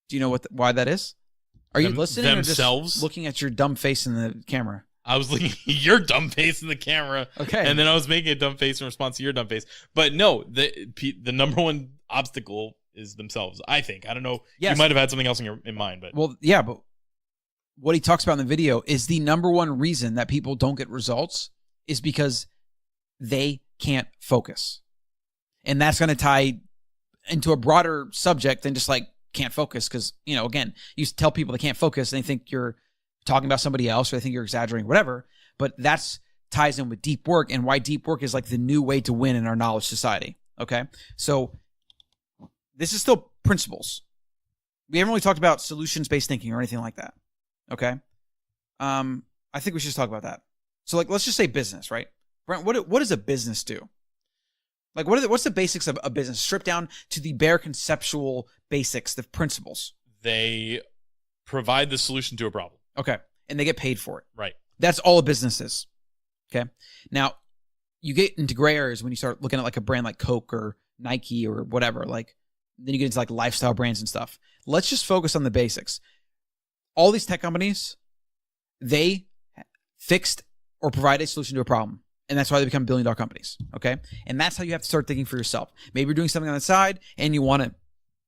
A: do you know why that is? Are you listening
B: themselves?
A: Or just looking at your dumb face in the camera?
B: I was looking at your dumb face in the camera.
A: Okay.
B: And then I was making a dumb face in response to your dumb face. But no, the number one obstacle is themselves, I think. I don't know. Yes. You might have had something else in mind. But
A: well, yeah, but what he talks about in the video is the number one reason that people don't get results is because they can't focus. And that's going to tie into a broader subject than just like can't focus. Because, you know, again, you tell people they can't focus and they think you're talking about somebody else or they think you're exaggerating, whatever. But that's ties in with deep work and why deep work is like the new way to win in our knowledge society. Okay. So this is still principles. We haven't really talked about solutions-based thinking or anything like that. Okay. I think we should just talk about that. So like, let's just say business, right? Brent, what does a business do? Like, what's the basics of a business? Stripped down to the bare conceptual basics, the principles.
B: They provide the solution to a problem.
A: Okay. And they get paid for it.
B: Right.
A: That's all a business is. Okay. Now, you get into gray areas when you start looking at like a brand like Coke or Nike or whatever. Like, then you get into like lifestyle brands and stuff. Let's just focus on the basics. All these tech companies, they fixed or provide a solution to a problem. And that's why they become billion-dollar companies, okay? And that's how you have to start thinking for yourself. Maybe you're doing something on the side and you want to,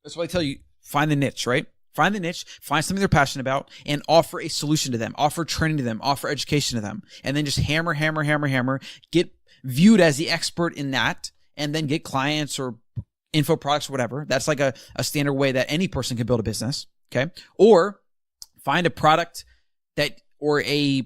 A: that's why I tell you, find the niche, right? Find the niche, find something they're passionate about, and offer a solution to them, offer training to them, offer education to them, and then just hammer, get viewed as the expert in that, and then get clients or info products or whatever. That's like a standard way that any person can build a business, okay? Or find a product that, or a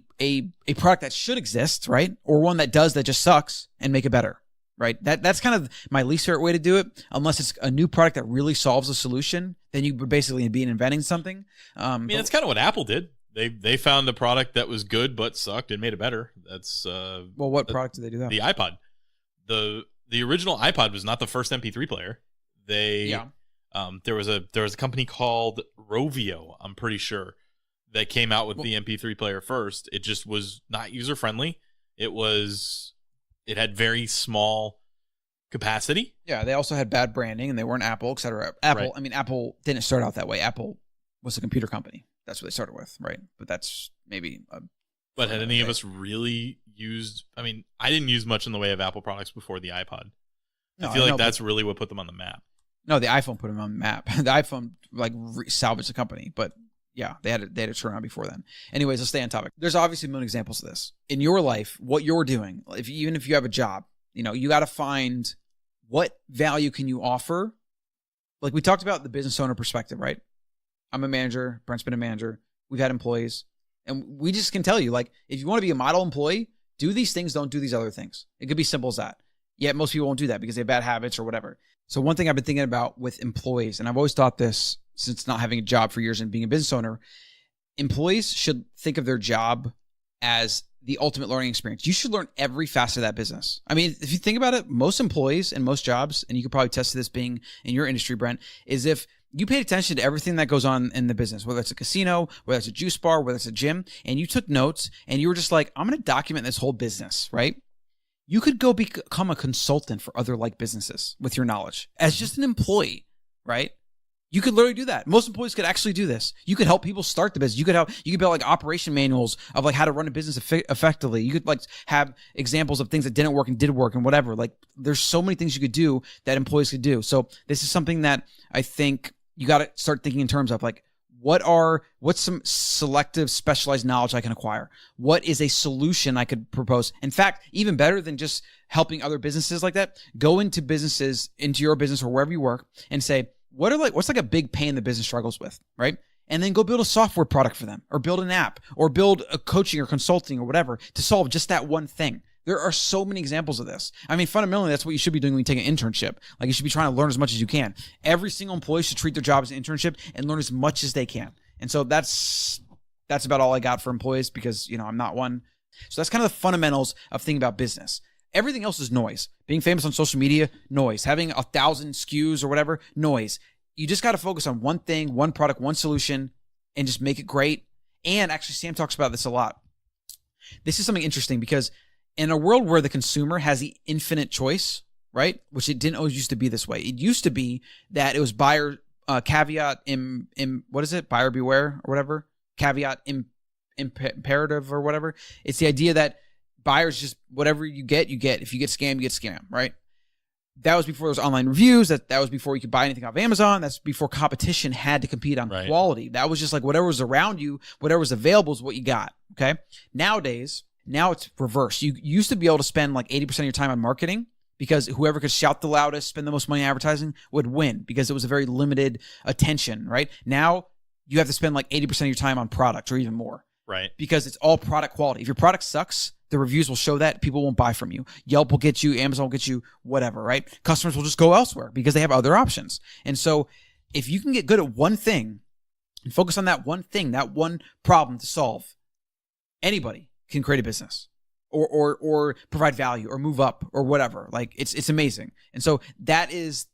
A: product that should exist, right? Or one that does that just sucks and make it better, right? That's kind of my least favorite way to do it. Unless it's a new product that really solves a solution, then you would basically be inventing something.
B: I mean, that's kind of what Apple did. They found a product that was good but sucked and made it better. That's
A: well, what product did they do that?
B: The iPod. The original iPod was not the first MP3 player. There was a company called Rovio, I'm pretty sure, that came out with the MP3 player first. It just was not user friendly. It had very small capacity.
A: Yeah, they also had bad branding and they weren't Apple, etc. Apple,
B: Right.
A: I mean, Apple didn't start out that way. Apple was a computer company. That's what they started with, right? But that's maybe.
B: But had any of us really used? I mean, I didn't use much in the way of Apple products before the iPod.
A: No,
B: I feel
A: I
B: like
A: know,
B: that's really what put them on the map.
A: No, the iPhone put them on the map. The iPhone like salvaged the company, but yeah, they had a turnaround before then. Anyways, let's stay on topic. There's obviously a million examples of this in your life. What you're doing, even if you have a job, you got to find what value can you offer. Like we talked about the business owner perspective, right? I'm a manager. Brent's been a manager. We've had employees, and we just can tell you, like, if you want to be a model employee, do these things. Don't do these other things. It could be simple as that. Yet most people won't do that because they have bad habits or whatever. So one thing I've been thinking about with employees, and I've always thought this since not having a job for years and being a business owner, employees should think of their job as the ultimate learning experience. You should learn every facet of that business. I mean, if you think about it, most employees and most jobs, and you could probably test this being in your industry, Brent, is if you paid attention to everything that goes on in the business, whether it's a casino, whether it's a juice bar, whether it's a gym, and you took notes and you were just like, I'm going to document this whole business, right? You could go become a consultant for other like businesses with your knowledge as just an employee, right? You could literally do that. Most employees could actually do this. You could help people start the business. You could build like operation manuals of like how to run a business effectively. You could like have examples of things that didn't work and did work and whatever. Like there's so many things you could do that employees could do. So this is something that I think you got to start thinking in terms of like, what's some selective specialized knowledge I can acquire? What is a solution I could propose? In fact, even better than just helping other businesses like that, go into businesses, into your business or wherever you work and say, what's like a big pain the business struggles with, right? And then go build a software product for them or build an app or build a coaching or consulting or whatever to solve just that one thing. There are so many examples of this. I mean, fundamentally, that's what you should be doing when you take an internship. Like you should be trying to learn as much as you can. Every single employee should treat their job as an internship and learn as much as they can. And so that's about all I got for employees because, I'm not one. So that's kind of the fundamentals of thinking about business. Everything else is noise. Being famous on social media, noise. Having 1,000 SKUs or whatever, noise. You just got to focus on one thing, one product, one solution, and just make it great. And actually, Sam talks about this a lot. This is something interesting because in a world where the consumer has the infinite choice, right? Which it didn't always used to be this way. It used to be that it was buyer caveat what is it? Buyer beware or whatever. Caveat imperative or whatever. It's the idea that buyers just whatever you get, you get. If you get scammed, you get scammed, right? That was before there was online reviews. That was before you could buy anything off Amazon. That's before competition had to compete on quality. That was just like whatever was around you, whatever was available is what you got. Okay. Nowadays, Now it's reverse. You used to be able to spend like 80% of your time on marketing because whoever could shout the loudest, spend the most money on advertising would win because it was a very limited attention, right? Now you have to spend like 80% of your time on product or even more.
B: Right.
A: Because it's all product quality. If your product sucks, the reviews will show that. People won't buy from you. Yelp will get you. Amazon will get you. Whatever, right? Customers will just go elsewhere because they have other options. And so if you can get good at one thing and focus on that one thing, that one problem to solve, anybody can create a business or provide value or move up or whatever. Like it's amazing. And so that is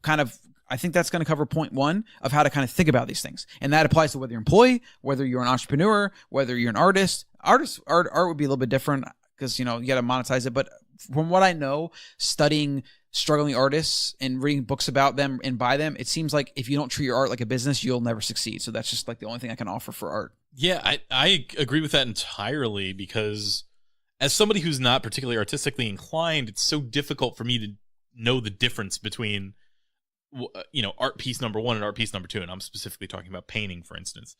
A: kind of, I think that's going to cover point one of how to kind of think about these things. And that applies to whether you're an employee, whether you're an entrepreneur, whether you're an artist. Art would be a little bit different because, you got to monetize it. But from what I know, studying struggling artists and reading books about them and by them, it seems like if you don't treat your art like a business, you'll never succeed. So that's just like the only thing I can offer for art.
B: Yeah, I agree with that entirely because as somebody who's not particularly artistically inclined, it's so difficult for me to know the difference between art piece number one and art piece number two. And I'm specifically talking about painting, for instance.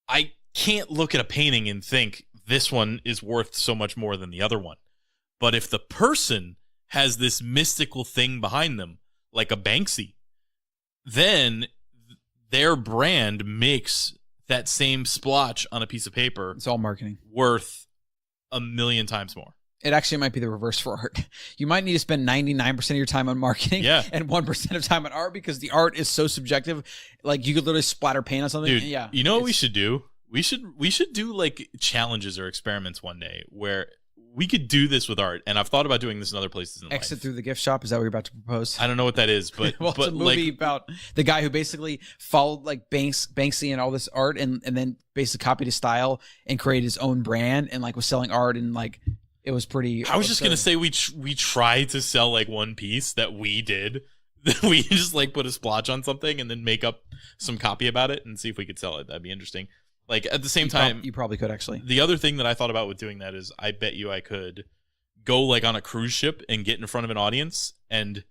B: I can't look at a painting and think this one is worth so much more than the other one. But if the person has this mystical thing behind them, like a Banksy, then their brand makes that same splotch on a piece of paper.
A: It's all marketing.
B: Worth 1,000,000 times more.
A: It actually might be the reverse for art. You might need to spend 99% of your time on marketing and 1% of time on art because the art is so subjective. Like you could literally splatter paint on something.
B: Dude,
A: yeah.
B: You know what we should do? We should do like challenges or experiments one day where we could do this with art. And I've thought about doing this in other places in
A: Exit
B: life.
A: through the gift shop. Is that what you're about to propose?
B: I don't know what that is, but
A: well, it's a movie about the guy who basically followed like Banksy and all this art and then basically copied his style and created his own brand and like was selling art and like it was pretty.
B: I was just gonna say we tried to sell like one piece that we did. We just like put a splotch on something and then make up some copy about it and see if we could sell it. That'd be interesting. Like at the same time,
A: you probably could actually.
B: The other thing that I thought about with doing that is I bet you I could go like on a cruise ship and get in front of an audience and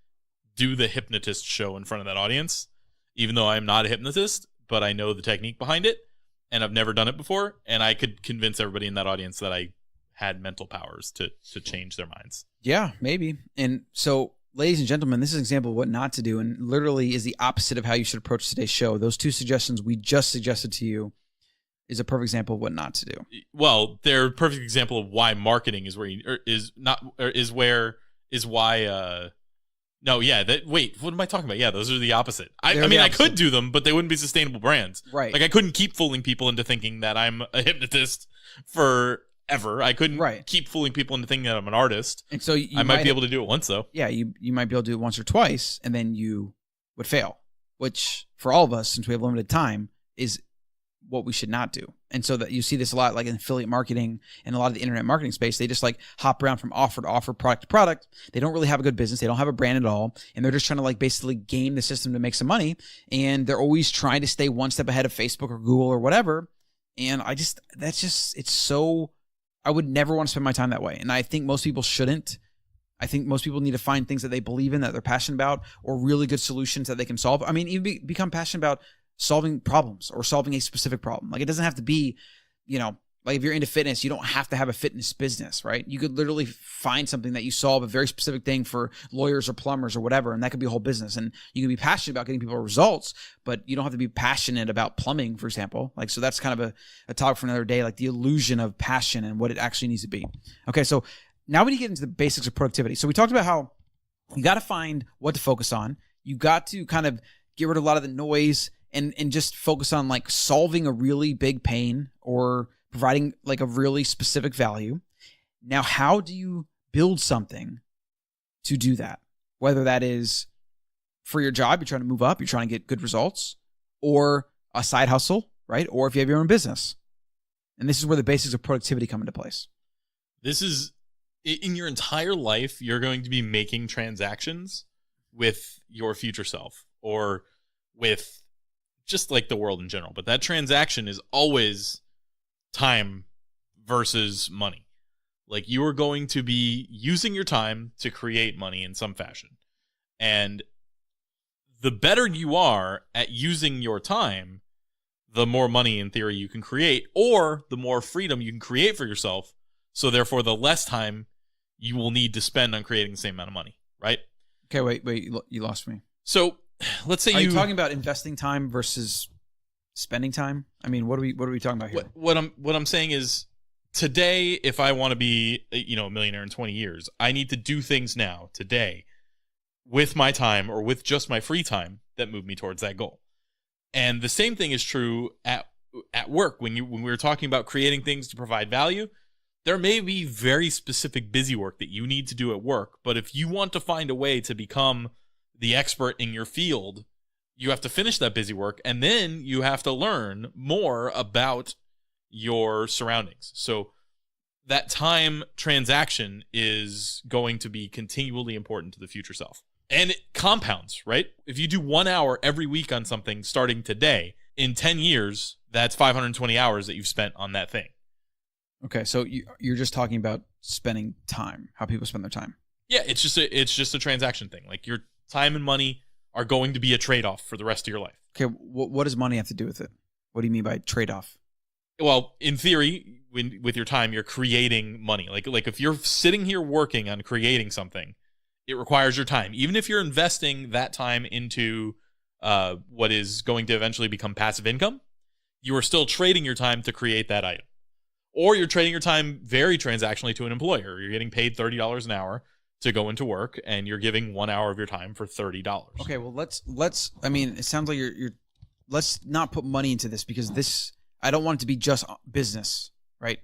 B: do the hypnotist show in front of that audience, even though I'm not a hypnotist, but I know the technique behind it and I've never done it before. And I could convince everybody in that audience that I had mental powers to change their minds.
A: Yeah, maybe. And so, ladies and gentlemen, this is an example of what not to do and literally is the opposite of how you should approach today's show. Those two suggestions we just suggested to you is a perfect example of what not to do.
B: Well, they're a perfect example of why marketing is where wait, what am I talking about? Yeah, those are the opposite. I could do them, but they wouldn't be sustainable brands.
A: Right.
B: Like I couldn't keep fooling people into thinking that I'm a hypnotist forever. I couldn't keep fooling people into thinking that I'm an artist.
A: And so
B: I might be able to do it once though.
A: Yeah, you might be able to do it once or twice and then you would fail, which for all of us, since we have limited time, is what we should not do. And so that you see this a lot like in affiliate marketing and a lot of the internet marketing space, they just like hop around from offer to offer, product to product. They don't really have a good business. They don't have a brand at all. And they're just trying to like basically game the system to make some money. And they're always trying to stay one step ahead of Facebook or Google or whatever. And it's so, I would never want to spend my time that way. And I think most people shouldn't. I think most people need to find things that they believe in, that they're passionate about, or really good solutions that they can solve. I mean, even become passionate about solving problems or solving a specific problem. Like it doesn't have to be, like if you're into fitness, you don't have to have a fitness business, right? You could literally find something that you solve a very specific thing for lawyers or plumbers or whatever. And that could be a whole business. And you can be passionate about getting people results, but you don't have to be passionate about plumbing, for example. Like, so that's kind of a topic for another day, like the illusion of passion and what it actually needs to be. Okay. So now we need to get into the basics of productivity. So we talked about how you got to find what to focus on. You got to kind of get rid of a lot of the noise and just focus on like solving a really big pain or providing like a really specific value. Now, how do you build something to do that? Whether that is for your job, you're trying to move up, you're trying to get good results, or a side hustle, right? Or if you have your own business. And this is where the basics of productivity come into place.
B: This is, in your entire life, you're going to be making transactions with your future self or with just like the world in general. But that transaction is always time versus money. Like you are going to be using your time to create money in some fashion. And the better you are at using your time, the more money in theory you can create, or the more freedom you can create for yourself So therefore, the less time you will need to spend on creating the same amount of money, right?
A: Okay, wait, you lost me.
B: So let's say
A: Are you talking about investing time versus spending time? I mean, what are we talking about here?
B: What I'm saying is, today, if I want to be, a millionaire in 20 years, I need to do things now, today, with my time or with just my free time that move me towards that goal. And the same thing is true at work. When we were talking about creating things to provide value, there may be very specific busy work that you need to do at work, but if you want to find a way to become the expert in your field, you have to finish that busy work, and then you have to learn more about your surroundings. So that time transaction is going to be continually important to the future self. And it compounds, right? If you do 1 hour every week on something starting today, in 10 years, that's 520 hours that you've spent on that thing.
A: Okay, so you're just talking about spending time, how people spend their time.
B: Yeah, it's just a transaction thing. Like, your time and money are going to be a trade-off for the rest of your life.
A: Okay, what does money have to do with it? What do you mean by trade-off?
B: Well, in theory, with your time, you're creating money. Like if you're sitting here working on creating something, it requires your time. Even if you're investing that time into what is going to eventually become passive income, you are still trading your time to create that item. Or you're trading your time very transactionally to an employer. You're getting paid $30 an hour to go into work, and you're giving 1 hour of your time for $30.
A: Okay, well, let's. I mean, it sounds like you're. Let's not put money into this, because this. I don't want it to be just business, right?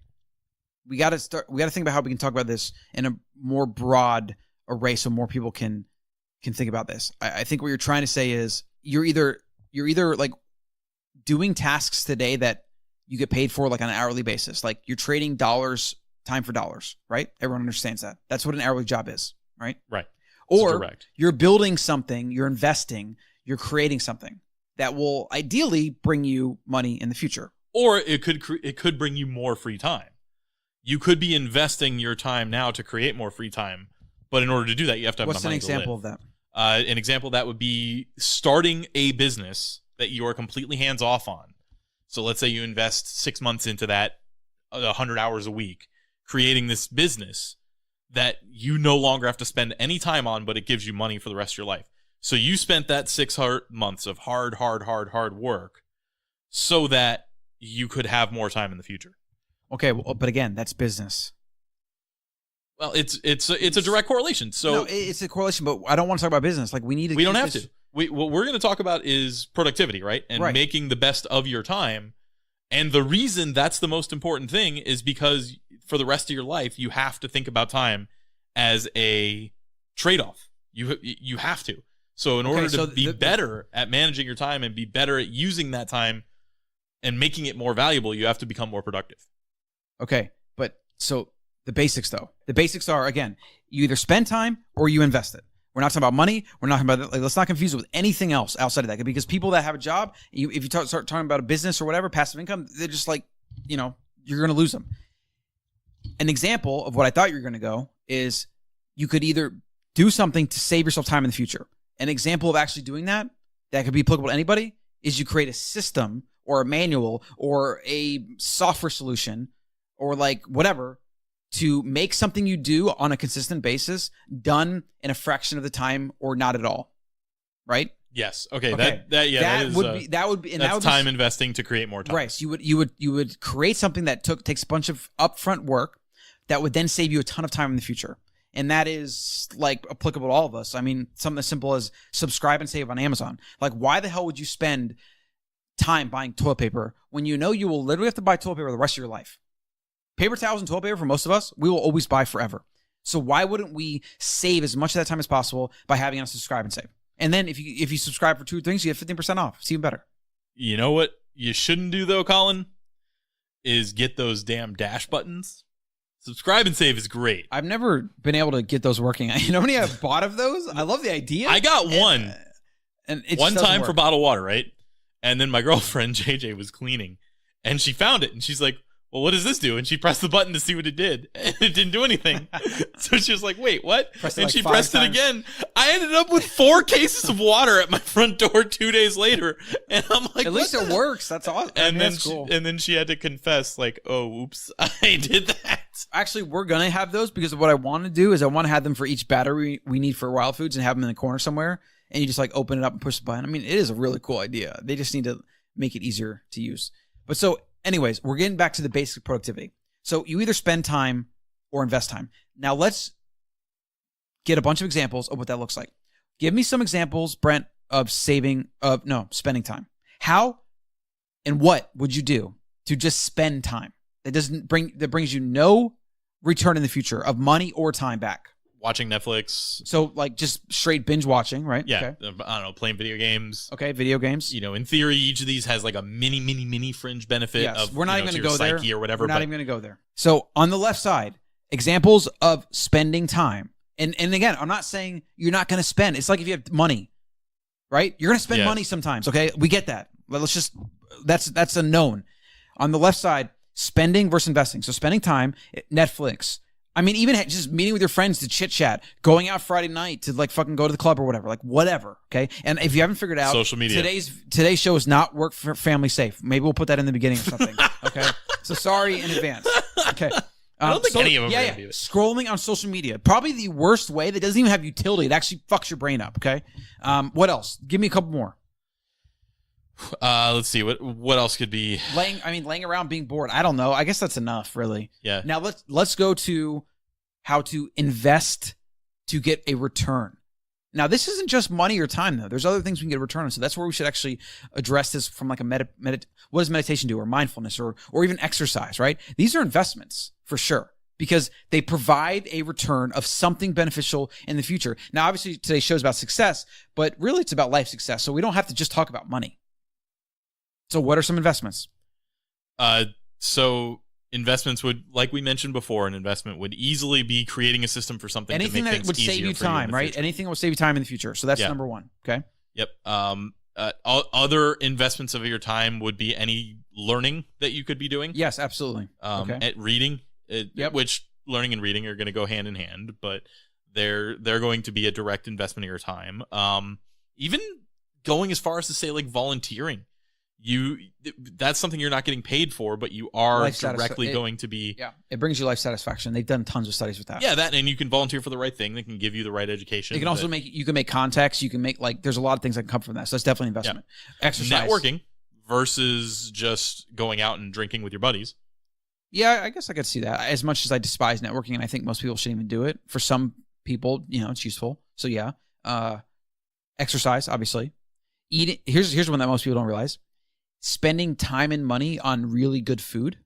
A: We got to think about how we can talk about this in a more broad array, so more people can think about this. I think what you're trying to say is you're either like doing tasks today that you get paid for, like on an hourly basis. Like, you're trading time for dollars, right? Everyone understands that. That's what an hourly job is, right?
B: Right.
A: Or
B: direct.
A: You're building something, you're investing, you're creating something that will ideally bring you money in the future.
B: Or it could bring you more free time. You could be investing your time now to create more free time, but in order to do that, you have to have enough money to live.
A: What's an example of that?
B: An example of that would be starting a business that you are completely hands-off on. So let's say you invest 6 months into that, 100 hours a week, creating this business that you no longer have to spend any time on, but it gives you money for the rest of your life. So you spent that 6 months of hard work so that you could have more time in the future.
A: Okay, well, but again, that's business.
B: Well, it's a direct correlation. So
A: no, it's a correlation, but I don't want to talk about business. Like, we need to.
B: We don't have to. What we're going to talk about is productivity, right? And making the best of your time. And the reason that's the most important thing is because for the rest of your life, you have to think about time as a trade-off. You have to. So in order to be better at managing your time and be better at using that time and making it more valuable, you have to become more productive.
A: Okay, but so the basics, though. The basics are, again, you either spend time or you invest it. We're not talking about money. We're not talking about, like, let's not confuse it with anything else outside of that. Because people that have a job, if you start talking about a business or whatever, passive income, they're just like, you're going to lose them. An example of what I thought you were going to go is you could either do something to save yourself time in the future. An example of actually doing that could be applicable to anybody is you create a system or a manual or a software solution or like whatever to make something you do on a consistent basis done in a fraction of the time or not at all. Right?
B: Yes. Okay. That would be time investing to create more time.
A: Right. So you would create something that takes a bunch of upfront work that would then save you a ton of time in the future. And that is like applicable to all of us. I mean, something as simple as subscribe and save on Amazon. Like, why the hell would you spend time buying toilet paper when you know you will literally have to buy toilet paper the rest of your life? Paper towels and toilet paper, for most of us, we will always buy forever. So why wouldn't we save as much of that time as possible by having us subscribe and save? And then if you subscribe for 2 things, you get 15% off. It's even better.
B: You know what you shouldn't do, though, Colin? Is get those damn dash buttons. Subscribe and save is great.
A: I've never been able to get those working. You know how many I've bought of those? I love the idea.
B: I got one.
A: And it
B: one time for bottled water, right? And then my girlfriend, JJ, was cleaning. And she found it. And she's like, well, what does this do? And she pressed the button to see what it did. And it didn't do anything. So she was like, wait, what? And she pressed it again. I ended up with 4 cases of water at my front door 2 days later. And I'm like,
A: at least it works. That's awesome.
B: And then she had to confess, like, oh, oops, I did that.
A: Actually, we're going to have those because what I want to do is I want to have them for each battery we need for Wild Foods and have them in the corner somewhere. And you just like open it up and push the button. I mean, it is a really cool idea. They just need to make it easier to use. But so anyways, we're getting back to the basic productivity. So you either spend time or invest time. Now let's get a bunch of examples of what that looks like. Give me some examples, Brent, of spending time. How and what would you do to just spend time that brings you no return in the future of money or time back?
B: Watching Netflix.
A: So like just straight binge watching, right?
B: Yeah.
A: Okay.
B: I don't know, playing video games.
A: Okay, video games.
B: You know, in theory, each of these has like a mini fringe benefit
A: Yes,
B: of
A: we're not even going to go there.
B: Or whatever.
A: We're not even going to go there. So on the left side, examples of spending time. And again, I'm not saying you're not going to spend. It's like if you have money, right? You're going to spend money sometimes, okay? We get that. Let's just, that's a known. On the left side, spending versus investing. So spending time, Netflix. I mean, even just meeting with your friends to chit chat, going out Friday night to like fucking go to the club or whatever, like whatever. Okay. And if you haven't figured out,
B: social media,
A: today's show is not work for family safe. Maybe we'll put that in the beginning or something. Okay. So sorry in advance. Okay.
B: I don't think any of them are gonna be it.
A: Scrolling on social media, probably the worst way that doesn't even have utility. It actually fucks your brain up. Okay. What else? Give me a couple more.
B: Let's see what else could be
A: laying around being bored. I don't know. I guess that's enough, really.
B: Yeah.
A: Now let's go to how to invest to get a return. Now this isn't just money or time though. There's other things we can get a return on. So that's where we should actually address this from like a what does meditation do, or mindfulness, or even exercise, right? These are investments for sure, because they provide a return of something beneficial in the future. Now obviously today's show is about success, but really it's about life success. So we don't have to just talk about money. So what are some investments?
B: So investments would, like we mentioned before, an investment would easily be creating a system for something
A: anything
B: to make
A: that would save you time, right? Anything that would save you time in the future. So that's number one. Okay.
B: Yep. Other investments of your time would be any learning that you could be doing.
A: Yes, absolutely.
B: At reading, which learning and reading are going to go hand in hand, but they're going to be a direct investment of your time. Even going as far as to say like volunteering. That's something you're not getting paid for, but you are directly going to be.
A: Yeah, it brings you life satisfaction. They've done tons of studies with that.
B: Yeah, and you can volunteer for the right thing. They can give you the right education.
A: It can also you can make contacts. You can make there's a lot of things that can come from that. So that's definitely an investment. Yeah. Exercise,
B: networking versus just going out and drinking with your buddies.
A: Yeah, I guess I could see that. As much as I despise networking, and I think most people shouldn't even do it. For some people, it's useful. So yeah, exercise, obviously. Eating. Here's one that most people don't realize. Spending time and money on really good food,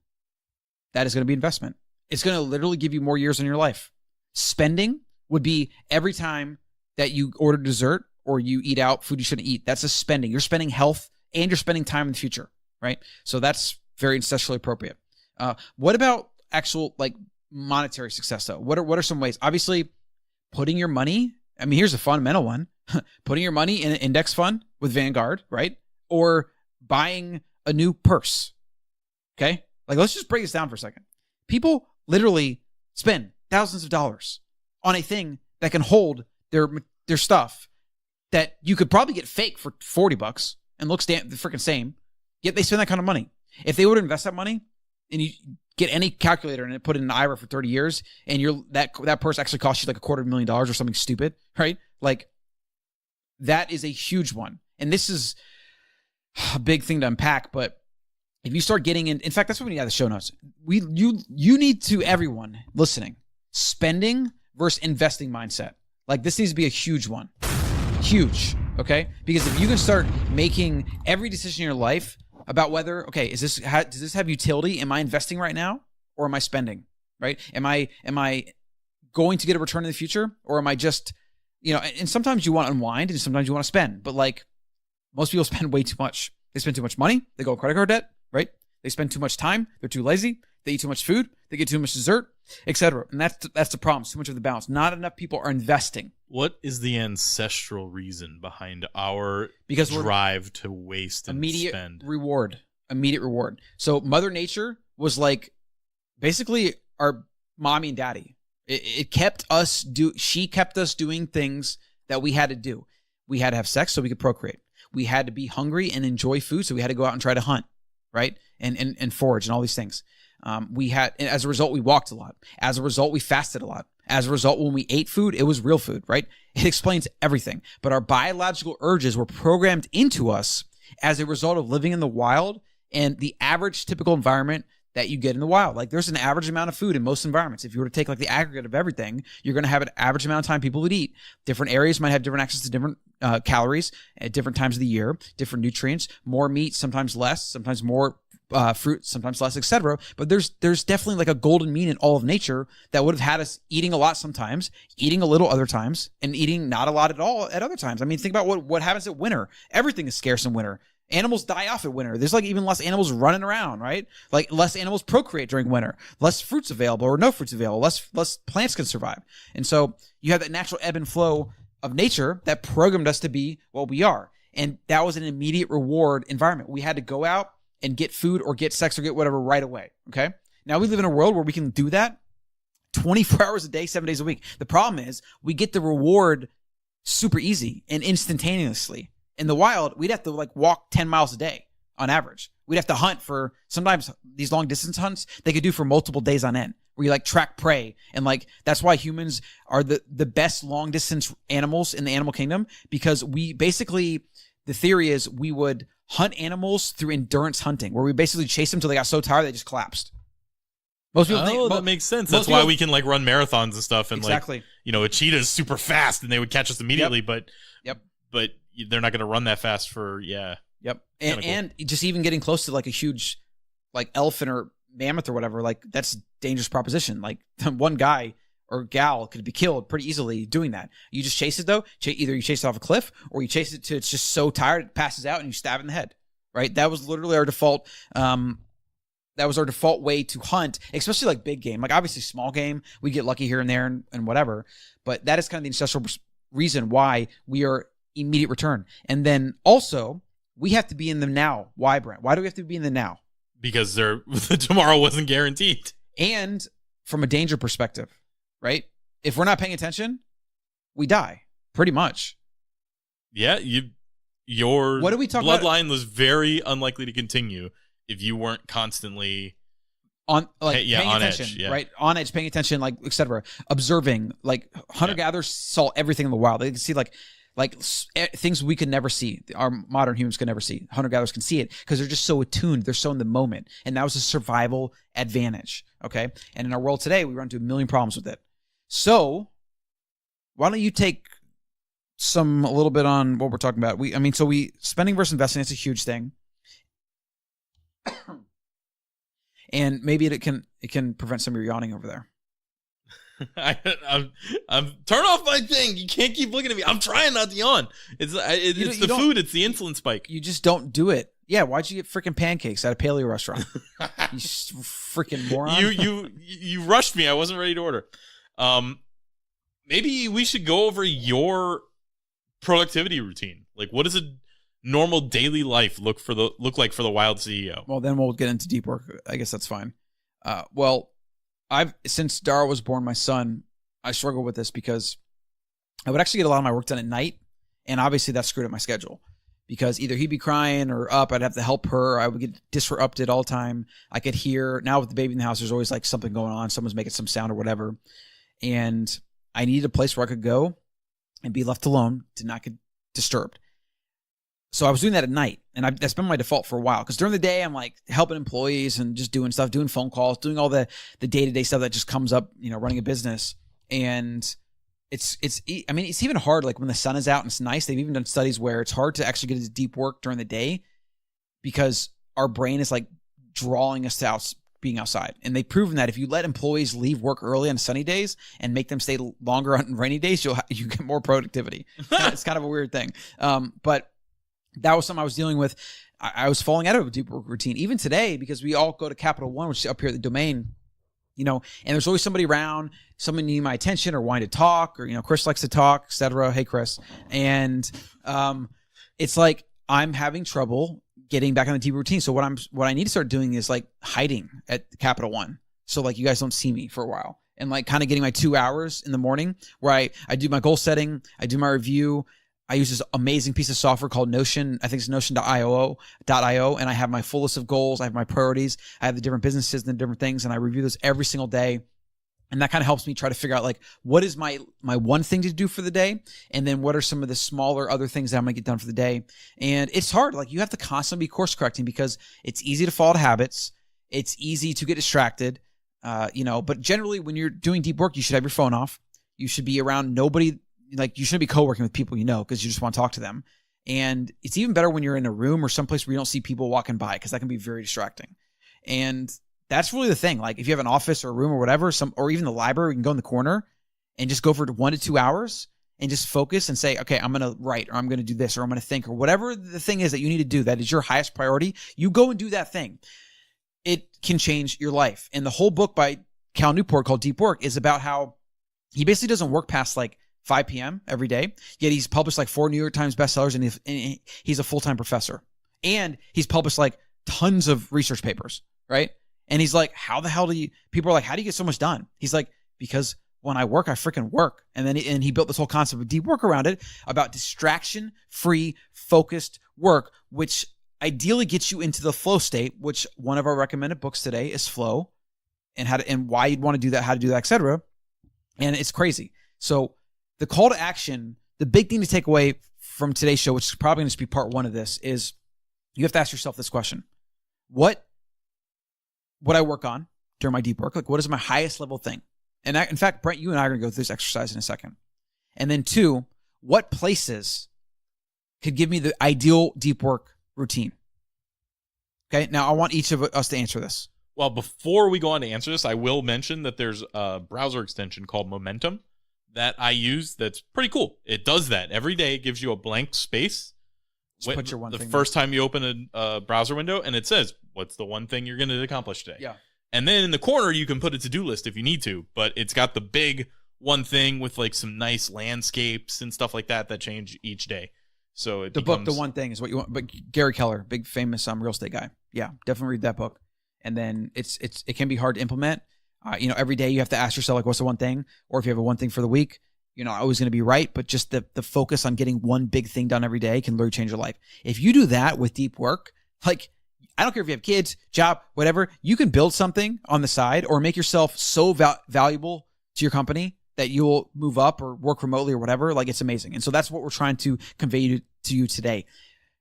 A: that is going to be investment. It's going to literally give you more years in your life. Spending would be every time that you order dessert or you eat out food you shouldn't eat. That's a spending. You're spending health and you're spending time in the future, right? So that's very ancestrally appropriate. What about actual like monetary success though? What are some ways? Obviously, putting your money. I mean, here's a fundamental one: putting your money in an index fund with Vanguard, right? Or buying a new purse. Okay? Like, let's just break this down for a second. People literally spend thousands of dollars on a thing that can hold their stuff that you could probably get fake for $40 and looks the freaking same. Yet they spend that kind of money. If they were to invest that money and you get any calculator and put it in an IRA for 30 years and that purse actually costs you like $250,000 or something stupid, right? Like, that is a huge one. And this is a big thing to unpack, but if you start getting in fact, that's what we need out of the show notes. You need to, everyone listening, spending versus investing mindset. Like, this needs to be a huge one. Huge. Okay? Because if you can start making every decision in your life about whether, okay, does this have utility? Am I investing right now or am I spending? Right? Am I going to get a return in the future, or am I just, and sometimes you want to unwind and sometimes you want to spend, but like, most people spend way too much. They spend too much money. They go credit card debt, right? They spend too much time. They're too lazy. They eat too much food. They get too much dessert, etc. And that's the problem. It's too much of the balance. Not enough people are investing.
B: What is the ancestral reason behind our drive to waste and spend? Immediate reward.
A: So Mother Nature was like basically our mommy and daddy. She kept us doing things that we had to do. We had to have sex so we could procreate. We had to be hungry and enjoy food, so we had to go out and try to hunt, right? And forage and all these things. As a result, we walked a lot. As a result, we fasted a lot. As a result, when we ate food, it was real food, right? It explains everything. But our biological urges were programmed into us as a result of living in the wild and the average typical environment that you get in the wild. Like there's an average amount of food in most environments. If you were to take like the aggregate of everything, you're going to have an average amount of time people would eat. Different areas might have different access to different calories at different times of the year, different nutrients, more meat, sometimes less, sometimes more fruit, sometimes less, etc. But there's definitely like a golden mean in all of nature that would have had us eating a lot sometimes, eating a little other times, and eating not a lot at all at other times. I mean, think about what happens at winter. Everything is scarce in winter. Animals die off at winter. There's like even less animals running around, right? Like less animals procreate during winter. Less fruits available or no fruits available. Less plants can survive. And so you have that natural ebb and flow of nature that programmed us to be what we are. And that was an immediate reward environment. We had to go out and get food or get sex or get whatever right away, okay? Now we live in a world where we can do that 24 hours a day, 7 days a week. The problem is we get the reward super easy and instantaneously. In the wild, we'd have to like walk 10 miles a day on average. We'd have to hunt for sometimes these long distance hunts they could do for multiple days on end where you like track prey. And like, that's why humans are the best long distance animals in the animal kingdom, because we basically, the theory is we would hunt animals through endurance hunting where we basically chase them till they got so tired they just collapsed. Most people think
B: that makes sense. That's why we can like run marathons and stuff. And
A: exactly.
B: Like, you know, a cheetah is super fast and they would catch us immediately,
A: Yep.
B: but they're not going to run that fast for, Yep.
A: And just even getting close to like a huge like elephant or mammoth or whatever, like that's a dangerous proposition. Like one guy or gal could be killed pretty easily doing that. You just chase it though. Either you chase it off a cliff or you chase it to it's just so tired it passes out and you stab it in the head, right? That was literally our default. That was our default way to hunt, especially like big game. Like obviously small game, we get lucky here and there and whatever. But that is kind of the ancestral reason why we are immediate return. And then also we have to be in the now. Why, Brent? Why do we have to be in the now?
B: Because tomorrow wasn't guaranteed.
A: And from a danger perspective, right? If we're not paying attention, we die pretty much.
B: Yeah, your
A: what do we talk
B: bloodline was very unlikely to continue if you weren't constantly
A: on paying
B: on
A: attention,
B: edge,
A: right? On edge, paying attention, like etc. Observing, like hunter-gatherers saw everything in the wild. They could see like things we could never see. Our modern humans could never see. Hunter-gatherers can see it because they're just so attuned. They're so in the moment. And that was a survival advantage, okay? And in our world today, we run into a million problems with it. So why don't you take a little bit on what we're talking about? We spending versus investing, it's a huge thing. And maybe it can prevent some of your yawning over there.
B: I'm turn off my thing. You can't keep looking at me. I'm trying not to yawn. It's the food. It's the insulin spike.
A: You just don't do it. Yeah, why'd you get freaking pancakes at a paleo restaurant? You freaking moron.
B: You rushed me. I wasn't ready to order. Maybe we should go over your productivity routine. Like, what does a normal daily life look like for the Wild CEO?
A: Well, then we'll get into deep work. I guess that's fine. Since Dara was born, my son, I struggle with this because I would actually get a lot of my work done at night, and obviously that screwed up my schedule because either he'd be crying or up, I'd have to help her, I would get disrupted all the time. I could hear, now with the baby in the house, there's always like something going on, someone's making some sound or whatever, and I needed a place where I could go and be left alone to not get disturbed. So I was doing that at night, and that's been my default for a while. Because during the day, I'm like helping employees and just doing stuff, doing phone calls, doing all the day-to-day stuff that just comes up, running a business. And it's even hard. Like when the sun is out and it's nice. They've even done studies where it's hard to actually get into deep work during the day because our brain is like drawing us to being outside. And they've proven that if you let employees leave work early on sunny days and make them stay longer on rainy days, you get more productivity. It's kind of a weird thing. But that was something I was dealing with. I was falling out of a deep work routine. Even today, because we all go to Capital One, which is up here at the domain, and there's always somebody around, someone needing my attention or wanting to talk, or, Chris likes to talk, etc. Hey, Chris. And it's like I'm having trouble getting back on the deep routine. So what I need to start doing is like hiding at Capital One. So like you guys don't see me for a while. And like kind of getting my 2 hours in the morning where I do my goal setting, I do my review, I use this amazing piece of software called Notion. I think it's Notion.io, and I have my full list of goals. I have my priorities. I have the different businesses and the different things, and I review those every single day. And that kind of helps me try to figure out like, what is my one thing to do for the day? And then what are some of the smaller other things that I'm going to get done for the day? And it's hard. Like you have to constantly be course correcting because it's easy to fall to habits. It's easy to get distracted, but generally when you're doing deep work, you should have your phone off. You should be around nobody. Like you shouldn't be co-working with people, because you just want to talk to them. And it's even better when you're in a room or someplace where you don't see people walking by because that can be very distracting. And that's really the thing. Like if you have an office or a room or whatever, or even the library, you can go in the corner and just go for 1 to 2 hours and just focus and say, okay, I'm going to write or I'm going to do this or I'm going to think or whatever the thing is that you need to do that is your highest priority. You go and do that thing. It can change your life. And the whole book by Cal Newport called Deep Work is about how he basically doesn't work past like 5 p.m. every day, yet he's published like 4 New York Times bestsellers and he's a full-time professor. And he's published like tons of research papers, right? And he's like, how the hell people are like, how do you get so much done? He's like, because when I work, I freaking work. And then he built this whole concept of deep work around it about distraction-free, focused work, which ideally gets you into the flow state, which one of our recommended books today is Flow and why you'd want to do that, how to do that, etc. And it's crazy. So the call to action, the big thing to take away from today's show, which is probably going to be part 1 of this, is you have to ask yourself this question. What I work on during my deep work, like what is my highest level thing? And in fact, Brent, you and I are going to go through this exercise in a second. And then 2, what places could give me the ideal deep work routine? Okay, now I want each of us to answer this.
B: Well, before we go on to answer this, I will mention that there's a browser extension called Momentum that I use that's pretty cool. It does that. Every day it gives you a blank space.
A: Just put your one
B: the
A: thing
B: first time you open a browser window, and it says, what's the one thing you're going to accomplish today?
A: Yeah.
B: And then in the corner, you can put a to-do list if you need to, but it's got the big one thing with like some nice landscapes and stuff like that change each day. So it
A: book, The One Thing is what you want. But Gary Keller, big famous real estate guy. Yeah, definitely read that book. And then it can be hard to implement. Every day you have to ask yourself, like, what's the one thing? Or if you have a one thing for the week, you're not always going to be right, but just the focus on getting one big thing done every day can literally change your life. If you do that with deep work, like, I don't care if you have kids, job, whatever, you can build something on the side or make yourself so valuable to your company that you will move up or work remotely or whatever. Like, it's amazing. And so that's what we're trying to convey to you today.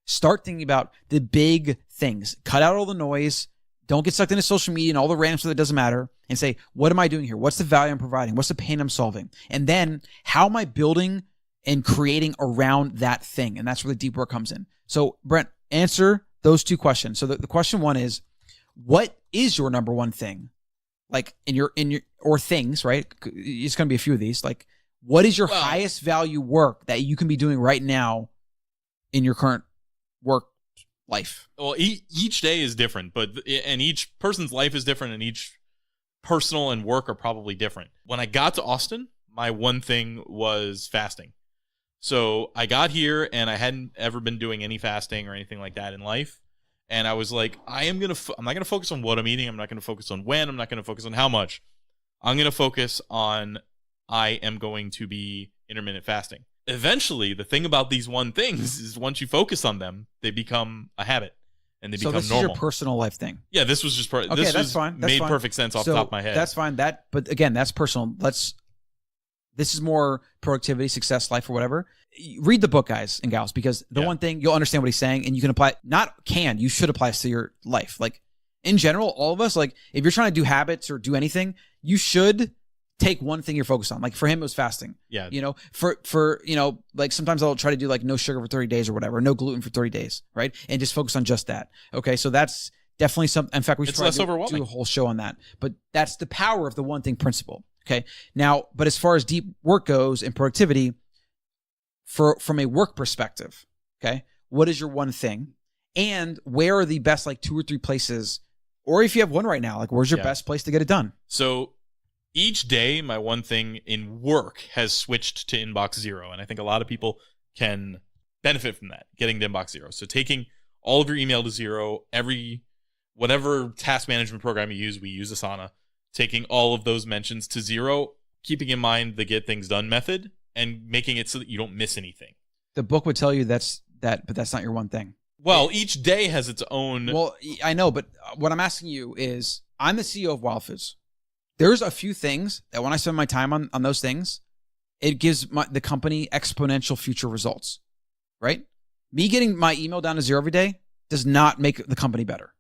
A: Start thinking about the big things. Cut out all the noise. Don't get sucked into social media and all the random stuff that doesn't matter, and say, what am I doing here? What's the value I'm providing? What's the pain I'm solving? And then how am I building and creating around that thing? And that's where the deep work comes in. So Brent, answer those 2 questions. So the question 1 is, what is your number one thing? Like in your or things, right? It's going to be a few of these. Like, what is your highest value work that you can be doing right now in your current work life?
B: Well, each day is different, and each person's life is different, and each personal and work are probably different. When I got to Austin, my one thing was fasting. So I got here and I hadn't ever been doing any fasting or anything like that in life. And I was like, I'm not going to focus on what I'm eating. I'm not going to focus on when. I'm not going to focus on how much. I'm going to focus on I am going to be intermittent fasting. Eventually, the thing about these one things is once you focus on them, they become a habit and they become normal. So this is
A: your personal life thing.
B: Yeah, this was just
A: okay. That's fine. That's
B: made
A: fine.
B: Perfect sense off the top of my head.
A: That's fine. But again, that's personal. This is more productivity, success, life, or whatever. Read the book, guys and gals, because the one thing, you'll understand what he's saying, and you can apply. You should apply this to your life. Like, in general, all of us, like, if you're trying to do habits or do anything, you should take one thing you're focused on. Like, for him, it was fasting.
B: Yeah.
A: For like, sometimes I'll try to do like no sugar for 30 days or whatever, no gluten for 30 days, right? And just focus on just that. Okay, so that's definitely something. In fact, we should try to do a whole show on that. But that's the power of the one thing principle. Okay. Now, but as far as deep work goes and productivity, from a work perspective, okay, what is your one thing? And where are the best, like, 2 or 3 places, or if you have one right now, like, where's your best place to get it done?
B: So each day, my one thing in work has switched to inbox 0. And I think a lot of people can benefit from that, getting to inbox 0. So taking all of your email to 0, whatever task management program you use, we use Asana, taking all of those mentions to 0, keeping in mind the get things done method, and making it so that you don't miss anything.
A: The book would tell you but that's not your one thing.
B: Well, each day has its own.
A: Well, I know, but what I'm asking you is, I'm the CEO of Wild Foods. There's a few things that when I spend my time on those things, it gives the company exponential future results, right? Me getting my email down to 0 every day does not make the company better.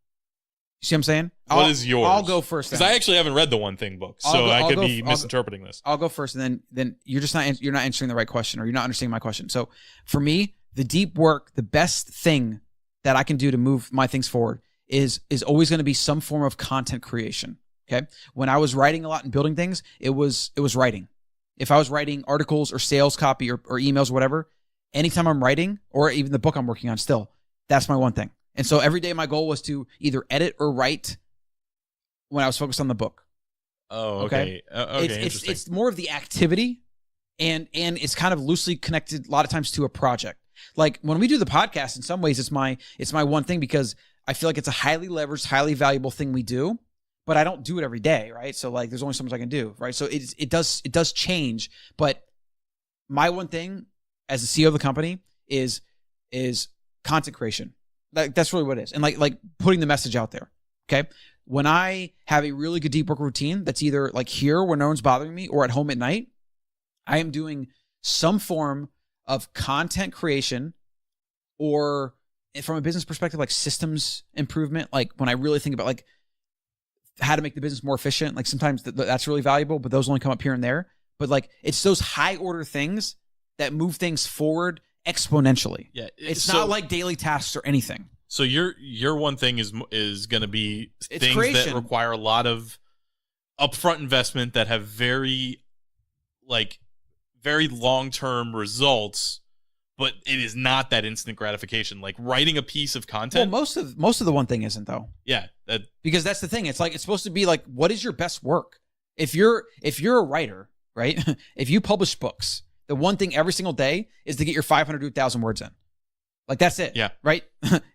A: You see what I'm saying?
B: What is yours?
A: I'll go first.
B: Because I actually haven't read the One Thing book, so I could be misinterpreting this.
A: I'll go first, and then you're just not answering the right question, or you're not understanding my question. So for me, the deep work, the best thing that I can do to move my things forward is always going to be some form of content creation. Okay. When I was writing a lot and building things, it was writing. If I was writing articles or sales copy or emails or whatever, anytime I'm writing, or even the book I'm working on still, that's my one thing. And so every day my goal was to either edit or write when I was focused on the book.
B: Oh, okay. Interesting.
A: It's more of the activity, and it's kind of loosely connected a lot of times to a project. Like when we do the podcast, in some ways it's my one thing, because I feel like it's a highly leveraged, highly valuable thing we do, but I don't do it every day, right? So like there's only so much I can do, right? So it does change, but my one thing as the CEO of the company is content creation. Like that's really what it is. And like putting the message out there. Okay. When I have a really good deep work routine that's either like here where no one's bothering me or at home at night, I am doing some form of content creation, or from a business perspective, like systems improvement. Like when I really think about like how to make the business more efficient, like sometimes that's really valuable, but those only come up here and there. But like it's those high order things that move things forward exponentially. Yeah, it's not like daily tasks or anything.
B: So your one thing is going to be things
A: creation.
B: that require a lot of upfront investment that have very long-term results, but it is not that instant gratification. Like writing a piece of content.
A: Well, most of the one thing isn't though.
B: Yeah,
A: because that's the thing. It's like it's supposed to be like, what is your best work? If you're a writer, right? If you publish books, the one thing every single day is to get your 500 to 1,000 words in. Like that's it.
B: Yeah.
A: Right?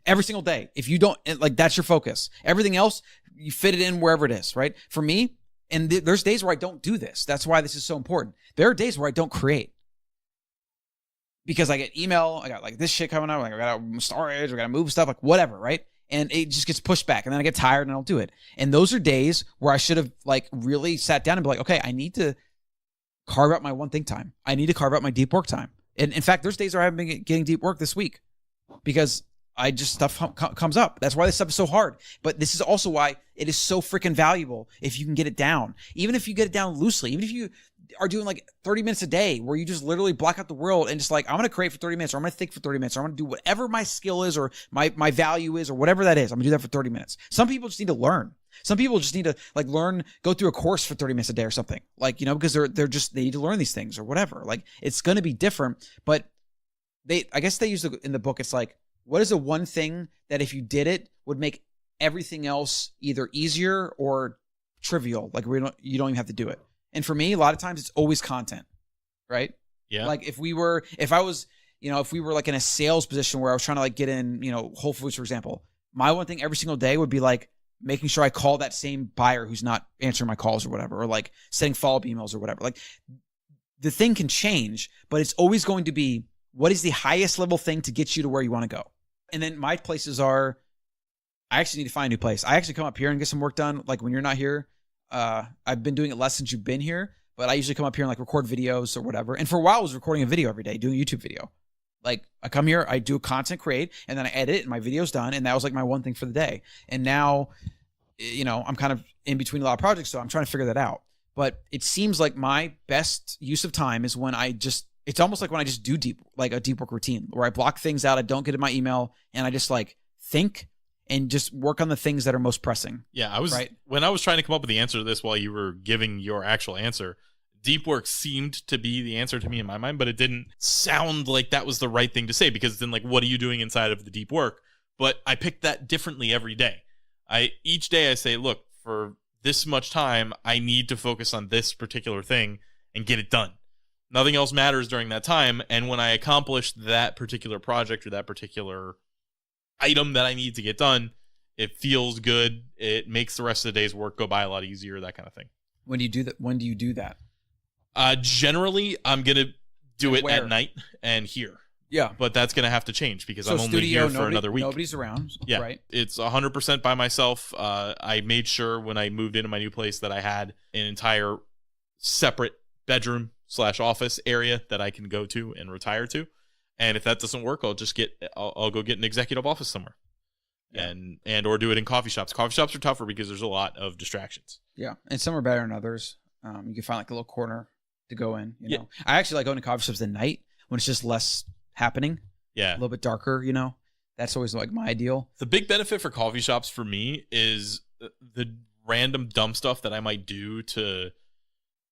A: Every single day. If you don't, like that's your focus. Everything else, you fit it in wherever it is, right? For me, and there's days where I don't do this. That's why this is so important. There are days where I don't create. Because I get email, I got like this shit coming up, like I got storage, I got to move stuff, like whatever, right? And it just gets pushed back, and then I get tired and I don't do it. And those are days where I should have like really sat down and be like, okay, I need to carve out my one thing time. I need to carve out my deep work time. And in fact, there's days where I haven't been getting deep work this week because stuff comes up. That's why this stuff is so hard. But this is also why it is so freaking valuable if you can get it down. Even if you get it down loosely, even if you are doing like 30 minutes a day where you just literally block out the world and just like, I'm going to create for 30 minutes, or I'm going to think for 30 minutes, or I'm going to do whatever my skill is or my value is or whatever that is. I'm going to do that for 30 minutes. Some people just need to learn. Some people just need to like learn, go through a course for 30 minutes a day or something, like, you know, because they need to learn these things or whatever. Like it's going to be different, but I guess they use in the book, it's like, what is the one thing that if you did it would make everything else either easier or trivial? Like you don't even have to do it. And for me, a lot of times it's always content, right?
B: Yeah.
A: Like if we were like in a sales position where I was trying to like get in, you know, Whole Foods, for example, my one thing every single day would be like making sure I call that same buyer who's not answering my calls or whatever, or like sending follow-up emails or whatever. Like the thing can change, but it's always going to be, what is the highest level thing to get you to where you want to go? And then my places are, I actually need to find a new place. I actually come up here and get some work done. Like when you're not here, I've been doing it less since you've been here, but I usually come up here and like record videos or whatever. And for a while I was recording a video every day, doing a YouTube video. Like I come here, I do content create, and then I edit and my video's done. And that was like my one thing for the day. And now, you know, I'm kind of in between a lot of projects, so I'm trying to figure that out. But it seems like my best use of time is when it's almost like when I just do a deep work routine where I block things out. I don't get in my email and I just like think and just work on the things that are most pressing.
B: Yeah. When I was trying to come up with the answer to this while you were giving your actual answer, deep work seemed to be the answer to me in my mind, but it didn't sound like that was the right thing to say, because then like, what are you doing inside of the deep work? But I picked that differently every day. Each day I say, look, for this much time, I need to focus on this particular thing and get it done. Nothing else matters during that time. And when I accomplish that particular project or that particular item that I need to get done, it feels good. It makes the rest of the day's work go by a lot easier, that kind of thing.
A: When do you do that?
B: Generally, I'm going to do it at night and here.
A: Yeah.
B: But that's going to have to change because
A: So
B: I'm only
A: studio,
B: here for another week.
A: Nobody's around.
B: Yeah,
A: Right.
B: it's 100% by myself. I made sure when I moved into my new place that I had an entire separate bedroom / office area that I can go to and retire to. And if that doesn't work, I'll go get an executive office somewhere.
A: Yeah.
B: And or do it in coffee shops. Coffee shops are tougher because there's a lot of distractions.
A: Yeah. And some are better than others. You can find like a little corner to go in, you know. I actually like going to coffee shops at night when it's just less happening.
B: Yeah.
A: A little bit darker, you know. That's always like my ideal.
B: The big benefit for coffee shops for me is the random dumb stuff that I might do to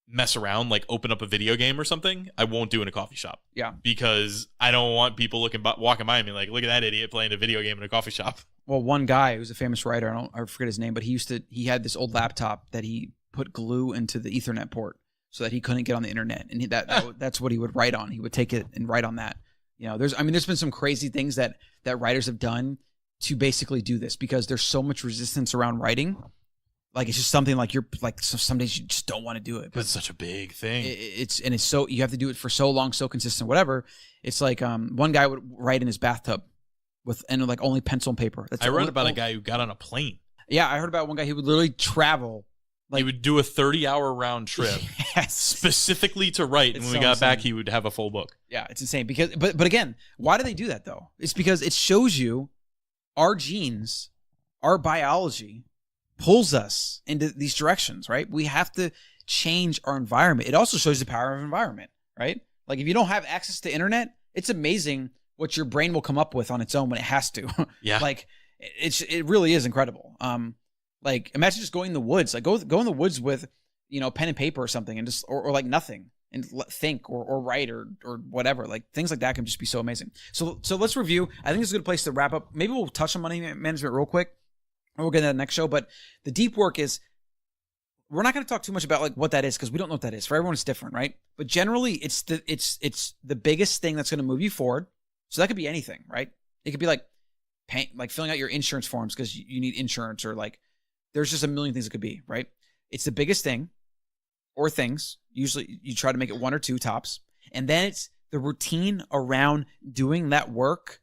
B: mess around, like open up a video game or something. I won't do in a coffee shop.
A: Yeah.
B: Because I don't want people walking by me like, look at that idiot playing a video game in a coffee shop.
A: Well, one guy who's a famous writer, I forget his name, but he had this old laptop that he put glue into the Ethernet port so that he couldn't get on the internet, and that's what he would write on. He would take it and write on that. You know, there's been some crazy things that writers have done to basically do this because there's so much resistance around writing. Like it's just something like some days you just don't want to do it.
B: But it's such a big thing.
A: It's so you have to do it for so long, so consistent, whatever. It's like one guy would write in his bathtub and like only pencil and paper.
B: I read about a guy who got on a plane.
A: Yeah, I heard about one guy who would literally travel. Like,
B: he would do a 30-hour round trip specifically to write, and when we got back, he would have a full book.
A: Yeah, it's insane because, but again, why do they do that though? It's because it shows you our genes, our biology pulls us into these directions, right? We have to change our environment. It also shows the power of environment, right? Like if you don't have access to internet, it's amazing what your brain will come up with on its own when it has to.
B: Yeah,
A: like it really is incredible. Like imagine just going in the woods, like go in the woods with, you know, pen and paper or something and just, or like nothing and think or write or whatever. Like things like that can just be so amazing. So let's review. I think this is a good place to wrap up. Maybe we'll touch on money management real quick and we'll get to that next show. But the deep work is, we're not going to talk too much about like what that is because we don't know what that is. For everyone, it's different, right? But generally it's the biggest thing that's going to move you forward. So that could be anything, right? It could be like filling out your insurance forms because you need insurance, or like, there's just a million things it could be, right? It's the biggest thing or things. Usually you try to make it one or two tops. And then it's the routine around doing that work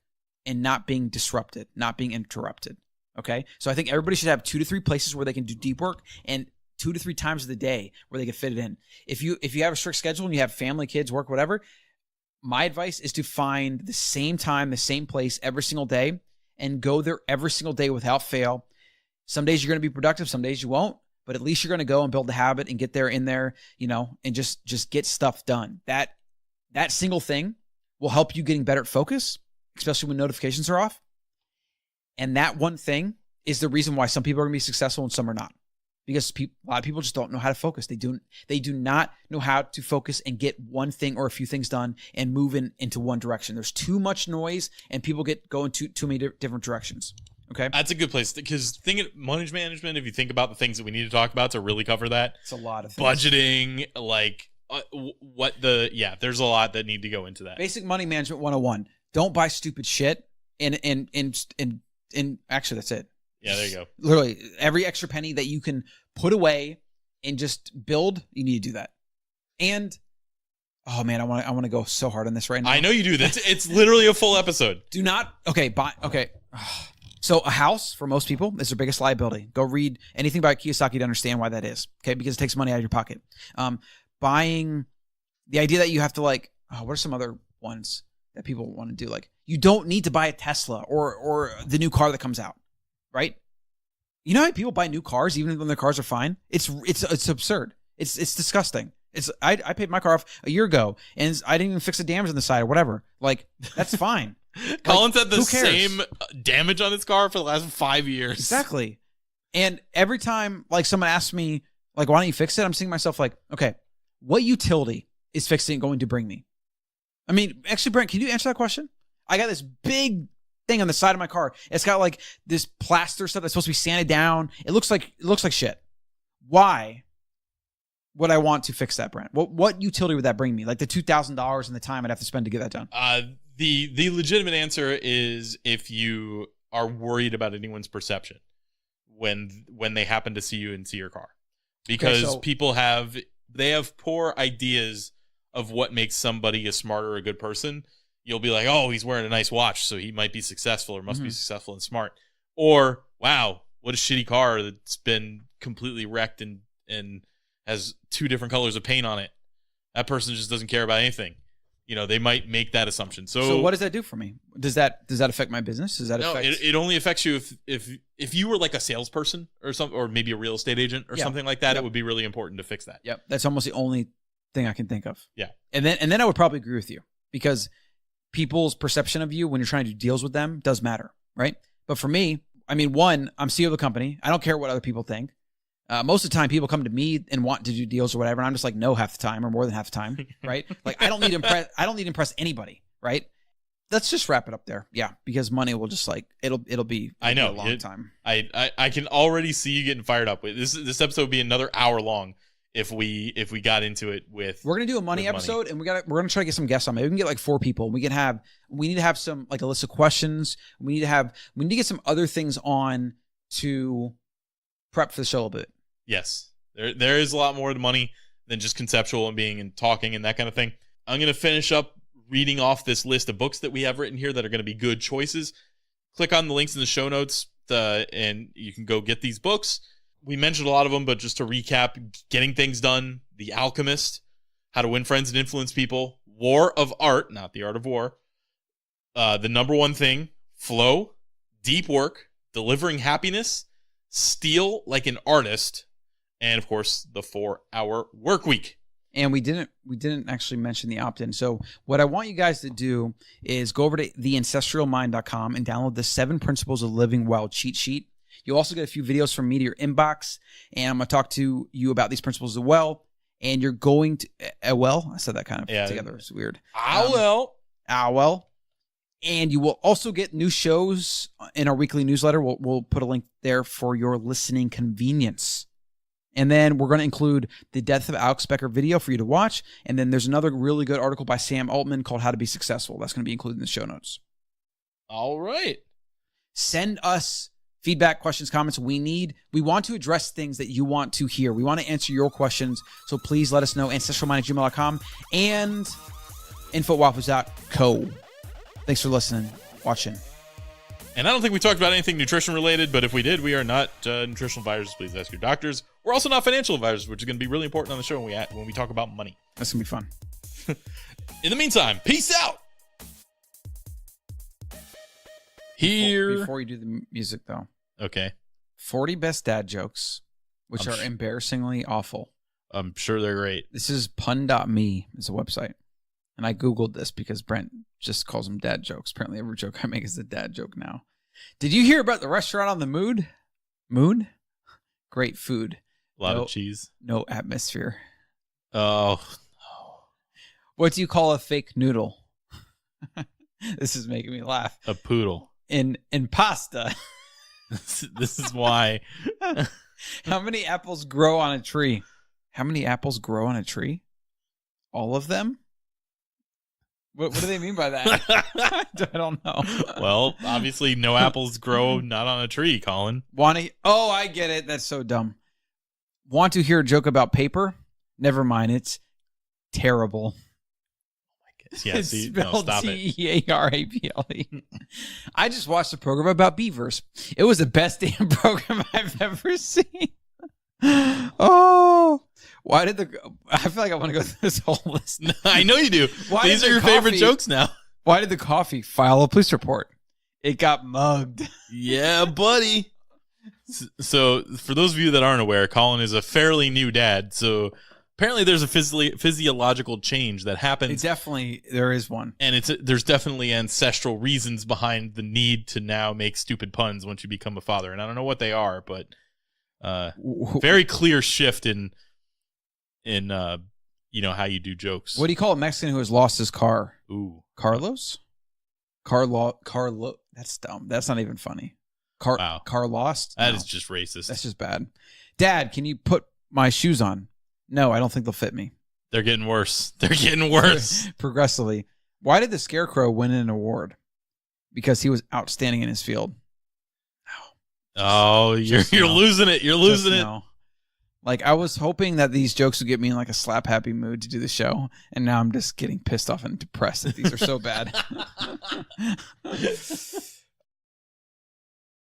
A: and not being disrupted, not being interrupted. Okay. So I think everybody should have 2 to 3 places where they can do deep work and 2 to 3 times of the day where they can fit it in. If you have a strict schedule and you have family, kids, work, whatever, my advice is to find the same time, the same place every single day and go there every single day without fail. Some days you're going to be productive, some days you won't, but at least you're going to go and build the habit and get there in there, you know, and just get stuff done. That single thing will help you getting better at focus, especially when notifications are off. And that one thing is the reason why some people are going to be successful and some are not. Because a lot of people just don't know how to focus. They do not know how to focus and get one thing or a few things done and move into one direction. There's too much noise and people go in too many different directions. Okay,
B: that's a good place because money management. If you think about the things that we need to talk about to really cover that,
A: it's a lot of things.
B: Budgeting, like there's a lot that need to go into that.
A: Basic money management 101. Don't buy stupid shit. And actually, that's it.
B: Yeah, there you go.
A: Literally, every extra penny that you can put away and just build, you need to do that. And oh man, I want to go so hard on this right now.
B: I know you do. It's literally a full episode.
A: Do not. Okay, okay. So a house, for most people, is their biggest liability. Go read anything about Kiyosaki to understand why that is, okay? Because it takes money out of your pocket. Buying, the idea that you have to like, what are some other ones that people want to do? Like, you don't need to buy a Tesla or the new car that comes out, right? You know how people buy new cars even when their cars are fine? It's absurd. It's disgusting. I paid my car off a year ago, and I didn't even fix the damage on the side or whatever. Like, that's fine.
B: Colin's had the same damage on his car for the last 5 years.
A: Exactly. And every time like someone asks me, like, why don't you fix it? I'm thinking to myself, like, okay, what utility is fixing going to bring me? I mean, actually, Brent, can you answer that question? I got this big thing on the side of my car. It's got like this plaster stuff that's supposed to be sanded down. It looks like shit. Why would I want to fix that, Brent? What utility would that bring me? Like the $2,000 and the time I'd have to spend to get that done?
B: The legitimate answer is if you are worried about anyone's perception when they happen to see you and see your car, because people have poor ideas of what makes somebody a smart or a good person. you'll be like, oh, he's wearing a nice watch, so he might be successful or must be successful and smart. Or, wow, what a shitty car that's been completely wrecked and has 2 different colors of paint on it. That person just doesn't care about anything. They might make that assumption. So
A: what does that do for me? Does that affect my business? Does that affect?
B: It only affects you if you were like a salesperson or maybe a real estate agent or something like that. It would be really important to fix that.
A: Yep, that's almost the only thing I can think of.
B: Yeah,
A: and then I would probably agree with you because people's perception of you when you're trying to do deals with them does matter, right? But for me, I mean, one, I'm CEO of the company. I don't care what other people think. Most of the time, people come to me and want to do deals or whatever, and I'm just like, no, half the time or more than half the time, right? Like, I don't need to impress anybody, right? Let's just wrap it up there, yeah, because money will just like it'll be.
B: I know,
A: a long time.
B: I can already see you getting fired up. This episode would be another hour long if we got into it with.
A: We're gonna do a money episode, and we're gonna try to get some guests on. Maybe we can get like 4 people. We need to have some like a list of questions. We need to get some other things on to prep for the show a little bit.
B: Yes, there is a lot more to money than just conceptual and being and talking and that kind of thing. I'm going to finish up reading off this list of books that we have written here that are going to be good choices. Click on the links in the show notes and you can go get these books. We mentioned a lot of them, but just to recap, Getting Things Done, The Alchemist, How to Win Friends and Influence People, War of Art, not The Art of War, The Number One Thing, Flow, Deep Work, Delivering Happiness, Steal Like an Artist, and of course, the 4-Hour Work Week.
A: And we didn't actually mention the opt-in. So what I want you guys to do is go over to theancestralmind.com and download the 7 Principles of Living Well cheat sheet. You'll also get a few videos from me to your inbox, and I'm going to talk to you about these principles as well. And you're going to, I said that kind of together. It's weird.
B: Well.
A: And you will also get new shows in our weekly newsletter. We'll put a link there for your listening convenience. And then we're going to include the Death of Alex Becker video for you to watch. And then there's another really good article by Sam Altman called How to Be Successful. That's going to be included in the show notes.
B: All right.
A: Send us feedback, questions, comments. We want to address things that you want to hear. We want to answer your questions. So please let us know. ancestralmind@gmail.com and info@waffles.co. Thanks for listening, watching.
B: And I don't think we talked about anything nutrition related, but if we did, we are not nutritional advisors. Please ask your doctors. We're also not financial advisors, which is going to be really important on the show when we talk about money.
A: That's going to be fun.
B: In the meantime, peace out.
A: Before you do the music, though.
B: Okay.
A: 40 best dad jokes, which are embarrassingly awful.
B: I'm sure they're great.
A: This is pun.me is a website. And I Googled this because Brent just calls them dad jokes. Apparently every joke I make is a dad joke now. Did you hear about the restaurant on the Moon? Great food.
B: A lot of cheese.
A: No atmosphere.
B: Oh.
A: What do you call a fake noodle? This is making me laugh.
B: A poodle.
A: In pasta.
B: This is why.
A: How many apples grow on a tree? How many apples grow on a tree? All of them? What do they mean by that? I don't know.
B: Well, obviously no apples grow not on a tree, Colin.
A: Oh, I get it. That's so dumb. Want to hear a joke about paper? Never mind. It's terrible.
B: Yeah,
A: it's spelled Tearaple. I just watched a program about beavers. It was the best damn program I've ever seen. Oh, I feel like I want to go through this whole list.
B: I know you do. These are your favorite jokes now.
A: Why did the coffee file a police report? It got mugged.
B: Yeah, buddy. So for those of you that aren't aware, Colin is a fairly new dad. So apparently there's a physiological change that happens.
A: There is one.
B: And there's definitely ancestral reasons behind the need to now make stupid puns once you become a father. And I don't know what they are, but very clear shift in how you do jokes.
A: What do you call a Mexican who has lost his car?
B: Ooh.
A: Carlos? Carlo. That's dumb. That's not even funny.
B: Wow.
A: Car lost?
B: That is just racist.
A: That's just bad. Dad, can you put my shoes on? No, I don't think they'll fit me.
B: They're getting worse.
A: Progressively. Why did the Scarecrow win an award? Because he was outstanding in his field.
B: Oh, you're losing it. You're losing it.
A: Like, I was hoping that these jokes would get me in like a slap happy mood to do the show, and now I'm just getting pissed off and depressed that these are so bad.